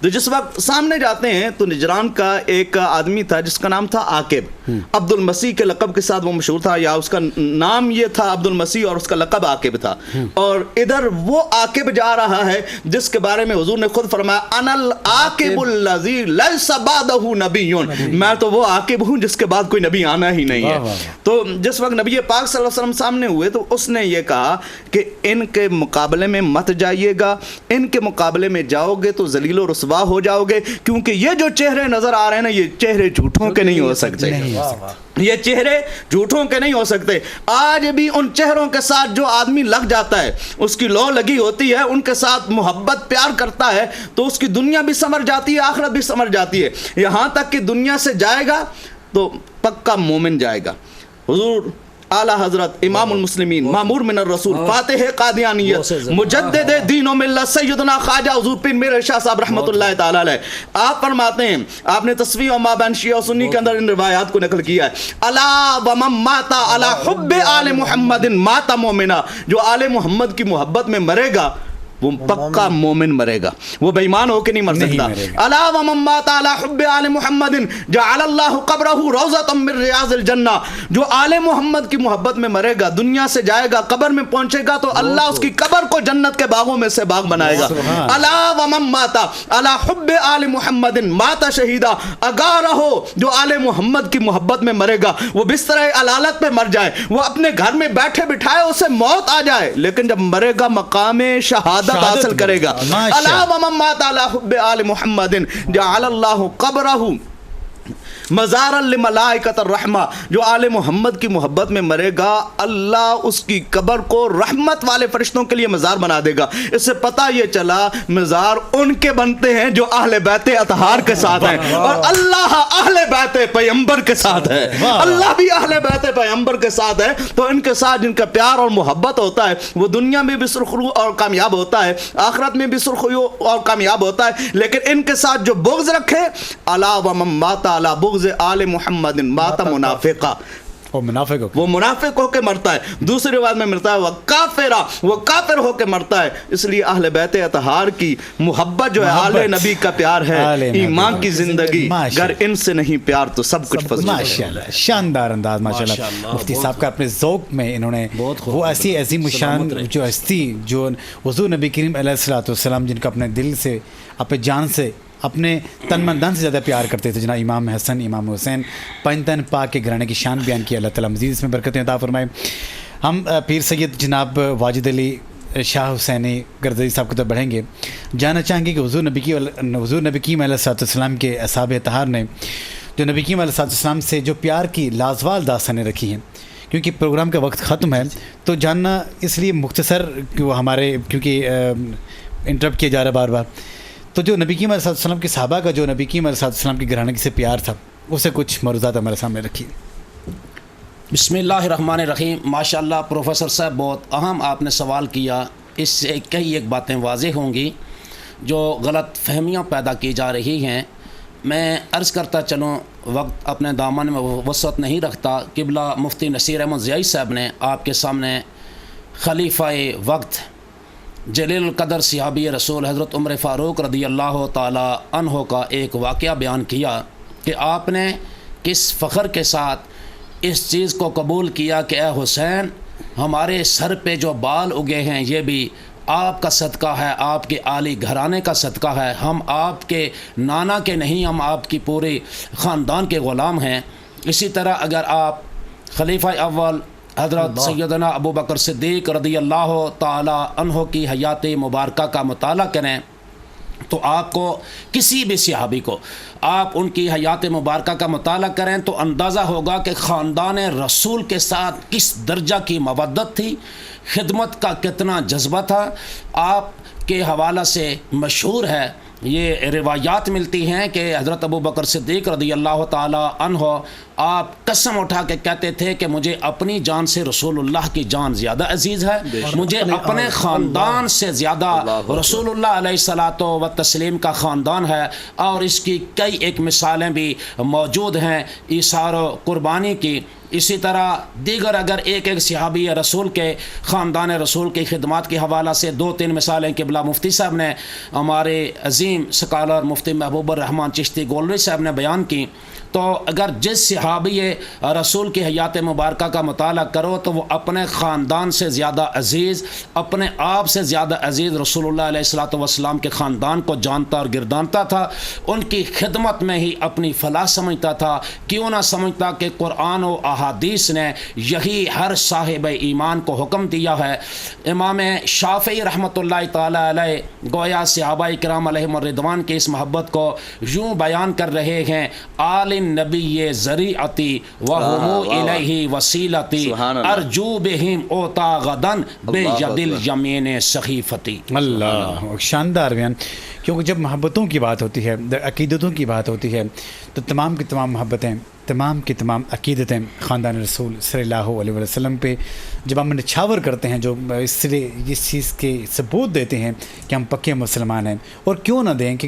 Speaker 4: تو جس وقت سامنے جاتے ہیں تو نجران کا ایک آدمی تھا جس کا نام تھا عاقب، عبد المسیح کے لقب کے ساتھ وہ مشہور تھا، یا اس کا نام یہ تھا عبد المسیح اور اس کا لقب عاقب تھا. اور ادھر وہ عاقب جا رہا ہے جس کے بارے میں حضور نے خود فرمایا انا العاقب الذی لیس بعدہ نبی، میں تو وہ عاقب ہوں جس کے بعد کوئی نبی آنا ہی نہیں ہے. تو جس وقت نبی پاک صلی اللہ علیہ وسلم سامنے ہوئے تو اس نے یہ کہا کہ ان کے مقابلے میں مت جائیے گا، ان کے مقابلے میں جاؤ گے تو ذلیل و و رسوا ہو جاؤ گے، کیونکہ یہ جو چہرے نظر آ رہے ہیں نا، یہ چہرے جھوٹوں کے نہیں ہو سکتے، یہ چہرے جھوٹوں کے نہیں ہو سکتے۔ آج بھی ان چہروں کے ساتھ جو آدمی لگ جاتا ہے، اس کی لو لگی ہوتی ہے، ان کے ساتھ محبت پیار کرتا ہے، تو اس کی دنیا بھی سمر جاتی ہے، آخرت بھی سمر جاتی ہے، یہاں تک کہ دنیا سے جائے گا تو پکا مومن جائے گا۔ حضور اعلیٰ حضرت امام المسلمین، مامور من الرسول، فاتح قادیانیت، مجدد دین و ملت، سیدنا خواجہ حضور پیر میر شاہ صاحب رحمۃ اللہ تعالی علیہ، آپ فرماتے ہیں، آپ نے تصفیہ و مابین شیعہ و سنی کے اندر ان روایات کو نقل کیا ہے، الا ومن مات علی حب آل محمد مات مومنا، جو آل محمد کی محبت میں مرے گا وہ پکا مومن مرے گا، وہ بے ایمان ہو کے نہیں مر سکتا۔ الا ومن مات علی حب آل محمد جعل اللہ قبرہ روضۃ من ریاض الجنہ، جو آل محمد کی محبت میں مرے گا، دنیا سے جائے گا، قبر میں پہنچے گا تو اللہ اس کی قبر کو جنت کے باغوں میں سے باغ بنائے گا۔ الا ومن مات علی حب آل محمد مات شہیدا، آگاہ رہو جو آل محمد کی محبت میں مرے گا وہ بستر علالت پہ مر جائے، وہ اپنے گھر میں بیٹھے بٹھائے اسے موت آ جائے، لیکن جب مرے گا مقام شہادت حاصل کرے گا۔ الا ومن مات علی حب آل محمد جعل اللہ قبرہ مزارا لملائکۃ الرحمہ، جو آل محمد کی محبت میں مرے گا اللہ اس کی قبر کو رحمت والے فرشتوں کے لیے مزار بنا دے گا۔ اس سے پتہ یہ چلا مزار ان کے بنتے ہیں جو اہل بیت اطہار کے ساتھ ہیں، اور اللہ اہل بیت پیغمبر کے ساتھ ہے، اللہ بھی اہل بیت پیغمبر کے ساتھ ہے، تو ان کے ساتھ جن کا پیار اور محبت ہوتا ہے وہ دنیا میں بھی سرخرو اور کامیاب ہوتا ہے، آخرت میں بھی سرخرو اور کامیاب ہوتا ہے، لیکن ان کے ساتھ جو بغض رکھے، الا ومن مات علی بغض آل محمد مات منافقہ، وہ منافق ہو کے مرتا ہے۔ دوسری روایت میں مرتا ہے وہ کافر ہو کے مرتا ہے۔ اس لیے اہل بیت اطہار کی محبت جو ہے، آل نبی کا پیار ہے، ایمان کی زندگی، اگر ان سے نہیں پیار تو سب کچھ فضول ہے۔
Speaker 1: ماشاءاللہ، شاندار انداز، ماشاءاللہ مفتی صاحب کا اپنے ذوق میں انہوں نے وہ ایسی عظیم الشان جو ہستی، جو حضور نبی کریم علیہ الصلوۃ والسلام جن کو اپنے دل سے، اپنے جان سے، اپنے تن من دھن سے زیادہ پیار کرتے تھے، جناب امام حسن امام حسین پنجتن پاک کے گھرانے کی شان بیان کی، اللہ تعالیٰ مزید اس میں برکتیں عطا فرمائے۔ ہم پیر سید جناب واجد علی شاہ حسینی گردری صاحب کو تو بڑھیں گے، جاننا چاہیں گے کہ حضور نبی کریم علیہ السلام کے اصحاب اطہار نے جو نبی کریم علیہ السلام سے جو پیار کی لازوال داستانیں رکھی ہیں، کیونکہ پروگرام کا وقت ختم ہے تو جاننا اس لیے مختصر کہ وہ ہمارے کیونکہ انٹرپٹ کیا جا رہا بار بار، تو جو نبی کریم علیہ السلام کے صحابہ کا جو نبی کریم علیہ السلام کے گھرانے سے پیار تھا، اسے کچھ مروزات ہمارے سامنے رکھی۔
Speaker 2: بسم اللہ الرحمن الرحیم۔ ماشاءاللہ پروفیسر صاحب بہت اہم آپ نے سوال کیا، اس سے کئی ایک باتیں واضح ہوں گی جو غلط فہمیاں پیدا کی جا رہی ہیں۔ میں عرض کرتا چلوں، وقت اپنے دامن میں وسعت نہیں رکھتا، قبلہ مفتی نصیر احمد ضیائی صاحب نے آپ کے سامنے خلیفہ وقت جلیل القدر صحابی رسول حضرت عمر فاروق رضی اللہ تعالی عنہ کا ایک واقعہ بیان کیا کہ آپ نے کس فخر کے ساتھ اس چیز کو قبول کیا کہ اے حسین، ہمارے سر پہ جو بال اگے ہیں یہ بھی آپ کا صدقہ ہے، آپ کے عالی گھرانے کا صدقہ ہے، ہم آپ کے نانا کے نہیں، ہم آپ کی پورے خاندان کے غلام ہیں۔ اسی طرح اگر آپ خلیفہ اول حضرت سیدنا ابو بکر صدیق رضی اللہ تعالی عنہ کی حیات مبارکہ کا مطالعہ کریں تو آپ کو کسی بھی صحابی کو آپ ان کی حیات مبارکہ کا مطالعہ کریں تو اندازہ ہوگا کہ خاندان رسول کے ساتھ کس درجہ کی مودت تھی، خدمت کا کتنا جذبہ تھا۔ آپ کے حوالہ سے مشہور ہے، یہ روایات ملتی ہیں کہ حضرت ابو بکر صدیق رضی اللہ تعالی عنہ آپ قسم اٹھا کے کہتے تھے کہ مجھے اپنی جان سے رسول اللہ کی جان زیادہ عزیز ہے، مجھے اپنے خاندان سے زیادہ رسول اللہ علیہ الصلوۃ والتسلیم کا خاندان ہے، اور اس کی کئی ایک مثالیں بھی موجود ہیں ایثار و قربانی کی۔ اسی طرح دیگر اگر ایک صحابی رسول کے خاندان رسول کی خدمات کے حوالہ سے 2-3 مثالیں قبلہ مفتی صاحب نے، ہمارے عظیم سکالر مفتی محبوب الرحمن چشتی گولری صاحب نے بیان کی، تو اگر جس صحابی رسول کی حیات مبارکہ کا مطالعہ کرو تو وہ اپنے خاندان سے زیادہ عزیز، اپنے آپ سے زیادہ عزیز رسول اللہ علیہ الصلوۃ والسلام کے خاندان کو جانتا اور گردانتا تھا، ان کی خدمت میں ہی اپنی فلاح سمجھتا تھا۔ کیوں نہ سمجھتا کہ قرآن و احادیث نے یہی ہر صاحب ایمان کو حکم دیا ہے۔ امام شافعی رحمۃ اللہ تعالی علیہ گویا صحابہ کرام علیہم الرضوان کی اس محبت کو یوں بیان کر رہے ہیں، آل نبی ذریعتی وہم الیہ وسیلتی ارجو بہم اوتا غدن بید الیمین صحیفتی۔
Speaker 1: اللہ، شاندار بیان۔ کیونکہ جب محبتوں کی بات ہوتی ہے، عقیدتوں کی بات ہوتی ہے، تو تمام کی تمام محبتیں، تمام کی تمام عقیدتیں خاندان رسول صلی اللہ علیہ وسلم پہ جب ہم نچھاور کرتے ہیں، جو اس لیے اس چیز کے ثبوت دیتے ہیں کہ ہم پکے مسلمان ہیں، اور کیوں نہ دیں کہ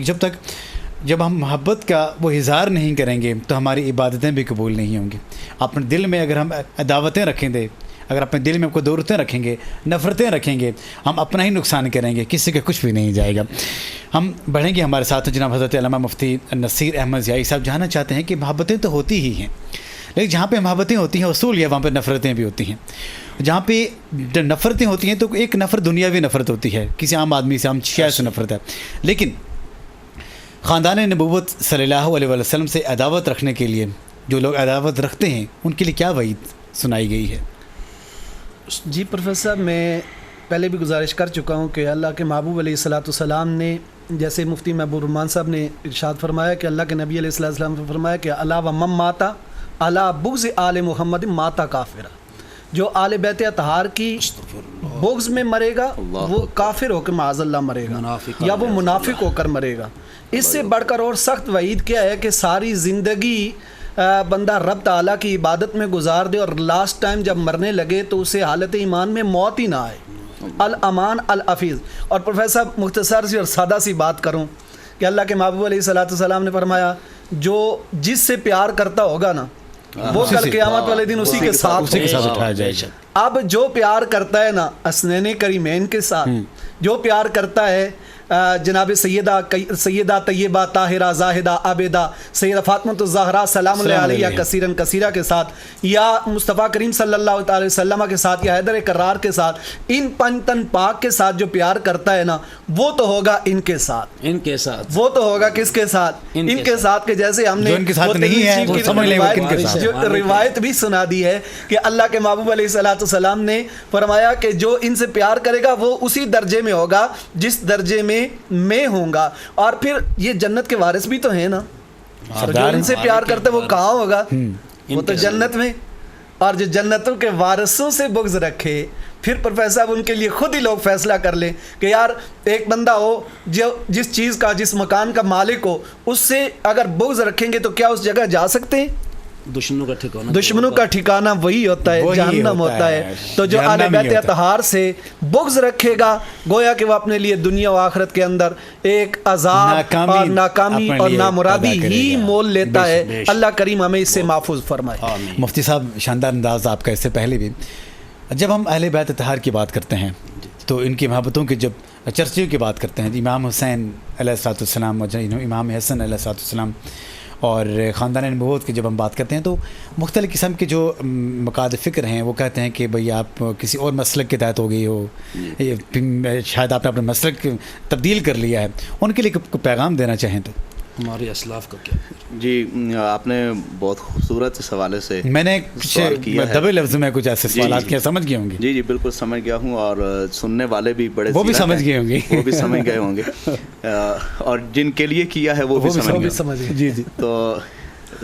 Speaker 1: جب ہم محبت کا وہ اظہار نہیں کریں گے تو ہماری عبادتیں بھی قبول نہیں ہوں گی۔ اپنے دل میں اگر ہم عداوتیں رکھیں گے، اگر اپنے دل میں کوئی دورتیں رکھیں گے، نفرتیں رکھیں گے، ہم اپنا ہی نقصان کریں گے، کسی کا کچھ بھی نہیں جائے گا۔ ہم بڑھیں گے، ہمارے ساتھ جناب حضرت علامہ مفتی نصیر احمد ضیائی صاحب جاننا چاہتے ہیں کہ محبتیں تو ہوتی ہی ہیں، لیکن جہاں پہ محبتیں ہوتی ہیں اصول ہے وہاں پہ نفرتیں بھی ہوتی ہیں۔ جہاں پہ نفرتیں ہوتی ہیں تو ایک نفرت دنیاوی نفرت ہوتی ہے، کسی عام آدمی سے، عام شے سے نفرت ہے، لیکن خاندان نبوت صلی اللہ علیہ وسلم سے عداوت رکھنے کے لیے جو لوگ عداوت رکھتے ہیں ان کے لیے کیا وعید سنائی گئی ہے؟
Speaker 3: جی پروفیسر صاحب، میں پہلے بھی گزارش کر چکا ہوں کہ اللہ کے محبوب علیہ الصلوۃ والسلام نے، جیسے مفتی محبوب الرحمان صاحب نے ارشاد فرمایا کہ اللہ کے نبی علیہ السلام نے فرمایا کہ اللہ و من ماتا علی بغض آل محمد ماتا کافرہ، جو آل بیت اطہار کی بغض میں مرے گا وہ کافر ہو کے معاذ اللہ مرے گا، یا وہ منافق ہو کر مرے گا۔ اس سے بڑھ کر اور سخت وعید کیا ہے کہ ساری زندگی بندہ رب تعالیٰ کی عبادت میں گزار دے اور لاسٹ ٹائم جب مرنے لگے تو اسے حالت ایمان میں موت ہی نہ آئے۔ الامان الافیظ۔ اور پروفیسر صاحب مختصر سی اور سادہ سی بات کروں کہ اللہ کے محبوب علیہ الصلوۃ والسلام نے فرمایا جو جس سے پیار کرتا ہوگا نا وہ کل قیامت والے دن اسی کے ساتھ
Speaker 1: اٹھایا جائے گا۔
Speaker 3: اب جو پیار کرتا ہے نا حسنین کریمین کے ساتھ، جو پیار کرتا ہے جناب سیدہ طیبہ طاہرہ زاہدہ عابدہ سیدہ فاطمۃ الزہرا سلام اللہ علیہ کثیرن کثیرہ کے ساتھ، یا مصطفیٰ کریم صلی اللہ تعالی وسلم کے ساتھ، یا حیدر کرار کے ساتھ، ان پنجتن پاک کے ساتھ جو پیار کرتا ہے نا وہ تو ہوگا ان کے ساتھ، وہ تو ہوگا کس کے ساتھ؟ ان کے ساتھ۔ کہ جیسے ہم نے جو روایت بھی سنا دی ہے کہ اللہ کے محبوب علیہ الصلوۃ والسلام نے فرمایا کہ جو ان سے پیار کرے گا وہ اسی درجے میں ہوگا جس درجے میں ہوں گا۔ اور پھر یہ جنت کے وارث بھی تو ہیں نا، جو ان سے پیار کرتے وہ کہاں ہوگا؟ وہ تو جنت میں۔ اور جو جنتوں کے وارثوں سے بغض رکھے، پھر پروفیسر صاحب ان کے لیے خود ہی لوگ فیصلہ کر لیں کہ یار ایک بندہ ہو جو جس چیز کا، جس مکان کا مالک ہو، اس سے اگر بغض رکھیں گے تو کیا اس جگہ جا سکتے ہیں؟ دشمنوں کا ٹھکانہ وہی ہوتا ہے، جہنم ہوتا ہے۔ تو جو آل بیت اطہار سے بغض رکھے گا گویا کہ وہ اپنے لیے دنیا و آخرت کے اندر ایک عذاب اور ناکامی اور نامرادی ہی مول لیتا ہے۔ اللہ کریم ہمیں اس سے محفوظ فرمائے۔
Speaker 1: مفتی صاحب شاندار انداز آپ کا۔ اس سے پہلے بھی جب ہم اہل بیت اطہار کی بات کرتے ہیں تو ان کی محبتوں کے جب چرچوں کی بات کرتے ہیں، امام حسین علیہ الصلوۃ والسلام اور امام حسن علیہ الصلوۃ والسلام اور خاندان نبوت کی جب ہم بات کرتے ہیں تو مختلف قسم کے جو مقاد فکر ہیں وہ کہتے ہیں کہ بھئی آپ کسی اور مسلک کے تحت ہو گئی ہو، شاید آپ نے اپنا مسلک تبدیل کر لیا ہے، ان کے لیے پیغام دینا چاہیں تو
Speaker 2: ہمارے اسلاف کا کیا؟
Speaker 4: جی آپ نے بہت خوبصورت اس حوالے سے
Speaker 1: میں نے دبے لفظ میں کچھ ایسے سوالات کیا، سمجھ گئے ہوں گے؟
Speaker 4: جی بالکل سمجھ گیا ہوں، اور سننے والے بھی بڑے
Speaker 1: وہ بھی سمجھ گئے ہوں گے،
Speaker 4: وہ بھی سمجھ گئے ہوں گے، اور جن کے لیے کیا ہے وہ بھی سمجھ گئے۔
Speaker 1: جی
Speaker 4: تو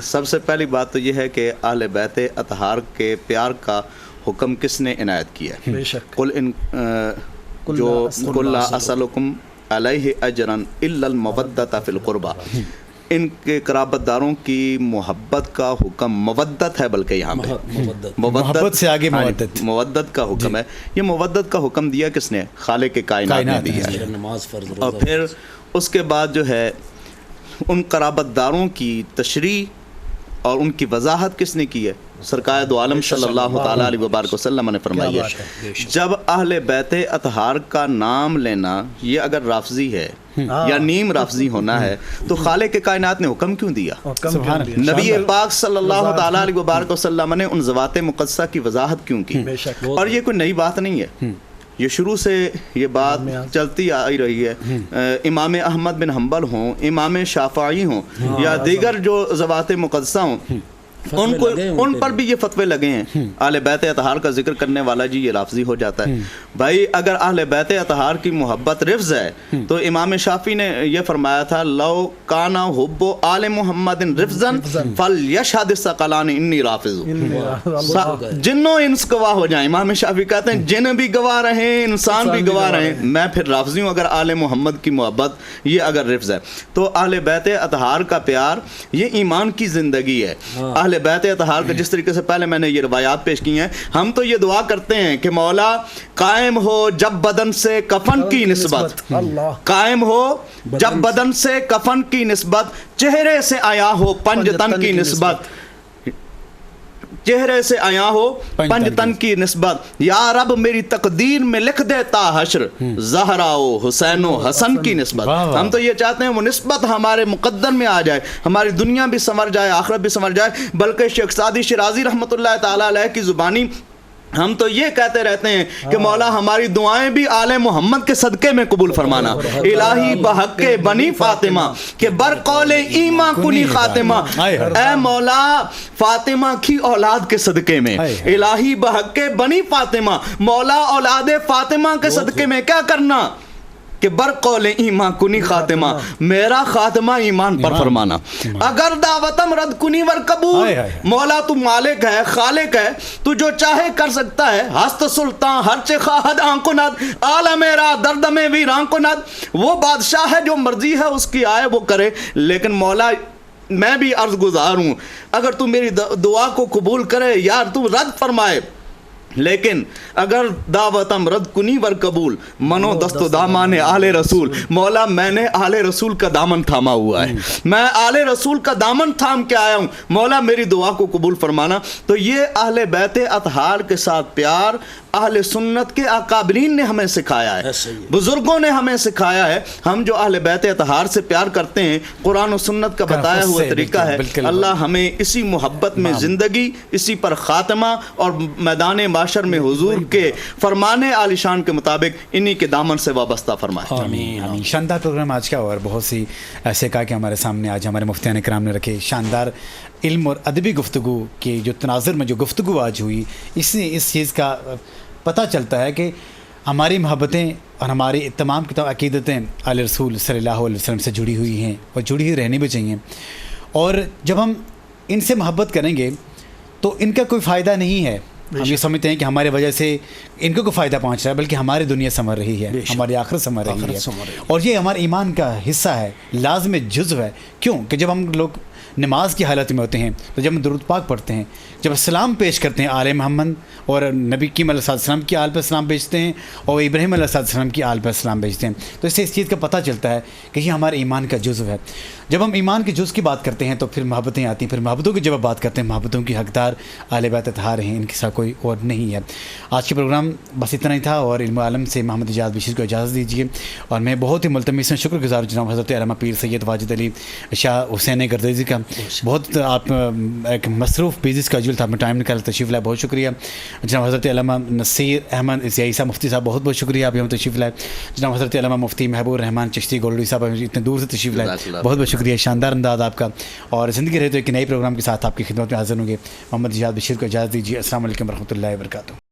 Speaker 4: سب سے پہلی بات تو یہ ہے کہ اہل بیت اطہار کے پیار کا حکم کس نے عنایت کیا ہے؟
Speaker 3: بے شک
Speaker 4: جو قل لا اسألکم علیہ اجرا الا المودۃ فی القربى، ان کے قرابت داروں کی محبت کا حکم مودت ہے، بلکہ یہاں پہ
Speaker 1: محبت سے آگے
Speaker 4: مودت کا حکم ہے۔ یہ مودت کا حکم دیا کس نے؟ خالق کائنات نے دیا ہے۔ اور پھر اس کے بعد جو ہے ان قرابت داروں کی تشریح اور ان کی وضاحت کس نے کی ہے؟ سرکار دو عالم صلی اللہ تعالیٰ علیہ وبارک وسلم نے فرمائی ہے جب اہل بیت اطہار کا نام لینا یہ اگر رافضی ہے یا نیم رافضی ہونا ہے تو خالق کائنات نے حکم کیوں دیا؟ نبی پاک صلی اللہ تعالیٰ علیہ وبارک وسلم نے ان ذوات مقدسہ کی وضاحت کیوں کی؟ اور یہ کوئی نئی بات نہیں ہے، یہ شروع سے یہ بات چلتی آئی رہی ہے۔ امام احمد بن حنبل ہوں، امام شافعی ہوں یا دیگر جو ذوات مقدسہ ہوں، ان پر بھی یہ فتوے لگے ہیں اہل بیت اطہار کا ذکر کرنے والا جی یہ رافضی ہو جاتا ہے۔ بھائی اگر اہل بیت اطہار کی محبت رفض ہے تو امام شافعی نے یہ فرمایا تھا لو کانا حب آل محمد رفضا فلیشہد الثقلان انی رافض، جنوں انس گواہ ہو جائیں۔ امام شافعی کہتے ہیں جن بھی گواہ رہیں، انسان بھی گواہ رہیں، میں پھر رافضی ہوں اگر آل محمد کی محبت یہ اگر رفض ہے۔ تو اہل بیت اطہار کا پیار یہ ایمان کی زندگی ہے۔ اہل بیت اطہار کا جس طریقے سے پہلے میں نے یہ روایات پیش کی ہیں، ہم تو یہ دعا کرتے ہیں کہ مولا قائم ہو جب بدن سے کفن کی نسبت، قائم ہو جب بدن سے کفن کی نسبت، چہرے سے آیا ہو پنج تن کی نسبت، چہرے سے آیا ہو پنج تن کی نسبت، یا رب میری تقدیر میں لکھ دے تا حشر زہرا و حسین و حسن کی نسبت۔ ہم تو یہ چاہتے ہیں وہ نسبت ہمارے مقدر میں آ جائے، ہماری دنیا بھی سنور جائے، آخرت بھی سنور جائے۔ بلکہ شیخ سعدی شیرازی رحمۃ اللہ تعالیٰ علیہ کی زبانی ہم تو یہ کہتے رہتے ہیں کہ مولا ہماری دعائیں بھی آل محمد کے صدقے میں قبول فرمانا، الہی بحق بنی فاطمہ کہ بر قول ایمان کنی خاتمہ، اے مولا فاطمہ کی اولاد کے صدقے میں، الہی بحق بنی فاطمہ، مولا اولاد فاطمہ کے صدقے میں کیا کرنا کہ بر قول ایمان کنی خاتمہ، میرا خاتمہ ایمان پر فرمانا۔ اگر دعوتم رد کنی ور قبول، مولا تو مالک ہے، خالق ہے، تو جو چاہے کر سکتا ہے، ہست سلطان ہر چے خواہد آنکند، عالم میرا درد میں ویران کند، وہ بادشاہ ہے جو مرضی ہے اس کی آئے وہ کرے۔ لیکن مولا میں بھی عرض گزار ہوں، اگر تو میری دعا کو قبول کرے یار تو رد فرمائے، لیکن اگر دعوتم رد کنی ور قبول منو دست و دامان آل رسول، مولا میں نے آل رسول کا دامن تھاما ہوا ہے، میں آل رسول کا دامن تھام کے آیا ہوں، مولا میری دعا کو قبول فرمانا۔ تو یہ اہل بیت اطہار کے ساتھ پیار اہل سنت کے اکابرین نے ہمیں سکھایا ہے، بزرگوں نے ہمیں سکھایا ہے۔ ہم جو اہل بیت اطہار سے پیار کرتے ہیں، قرآن و سنت کا بتایا ہوا طریقہ ہے، اللہ ہمیں اسی محبت میں زندگی، اسی پر خاتمہ اور میدان معاشر میں حضور کے فرمانے عالی شان کے مطابق انہی کے دامن سے وابستہ فرمائے۔
Speaker 1: آمین۔ شاندار پروگرام آج کا، اور بہت سی ایسے کہا کہ ہمارے سامنے آج ہمارے مفتیان کرام نے رکھے شاندار علم اور ادبی گفتگو کی جو تناظر میں جو گفتگو آج ہوئی، اس سے اس چیز کا پتہ چلتا ہے کہ ہماری محبتیں اور ہماری تمام کی تمام عقیدتیں آل رسول صلی اللہ علیہ وسلم سے جڑی ہوئی ہیں اور جڑی ہوئی رہنی بھی چاہیے۔ اور جب ہم ان سے محبت کریں گے تو ان کا کوئی فائدہ نہیں ہے، ہم یہ سمجھتے ہیں کہ ہمارے وجہ سے ان کو کوئی فائدہ پہنچ رہا ہے، بلکہ ہماری دنیا سنور رہی ہے، ہماری آخرت سنور رہی ہے، اور یہ ہمارے ایمان کا حصہ ہے، لازم جزو ہے۔ کیوں کہ جب ہم لوگ نماز کی حالت میں ہوتے ہیں تو جب ہم درود پاک پڑھتے ہیں، جب سلام پیش کرتے ہیں آل محمد اور نبی کریم علیہ السلام کی آل پر سلام بھیجتے ہیں اور ابراہیم علیہ السلام کی آل پر سلام بھیجتے ہیں، تو اس سے اس چیز کا پتہ چلتا ہے کہ یہ ہمارے ایمان کا جزو ہے۔ جب ہم ایمان کے جز کی بات کرتے ہیں تو پھر محبتیں آتی ہیں، پھر محبتوں کی جب بات کرتے ہیں، محبتوں کی حقدار اہل بیت اطہار ہیں، ان کے ساتھ کوئی اور نہیں ہے۔ آج کے پروگرام بس اتنا ہی تھا، اور علم عالم سے محمد اجاز بشیر کو اجازت دیجیے، اور میں بہت ہی ملتمس شکر گزار جناب حضرت علامہ پیر سید واجد علی شاہ حسین گردیزی کا۔ بہت آپ ایک مصروف بیزی اسکیجول تھا، آپ نے ٹائم نکالا، تشریف لائے، بہت شکریہ۔ جناب حضرت علامہ نصیر احمد ضیائی صاحب مفتی صاحب بہت بہت شکریہ، آپ یہاں تشریف لائے۔ جناب حضرت علامہ مفتی محبوب الرحمان چشتی گولڈی صاحب اتنے دور سے تشریف لائے، بہت بہت شکریہ، شاندار انداز آپ کا۔ اور زندگی رہے تو ایک نئے پروگرام کے ساتھ آپ کی خدمت میں حاضر ہوں گے۔ محمد اجاز بشیر کو اجازت دیجیے، السلام علیکم ورحمۃ اللہ وبرکاتہ۔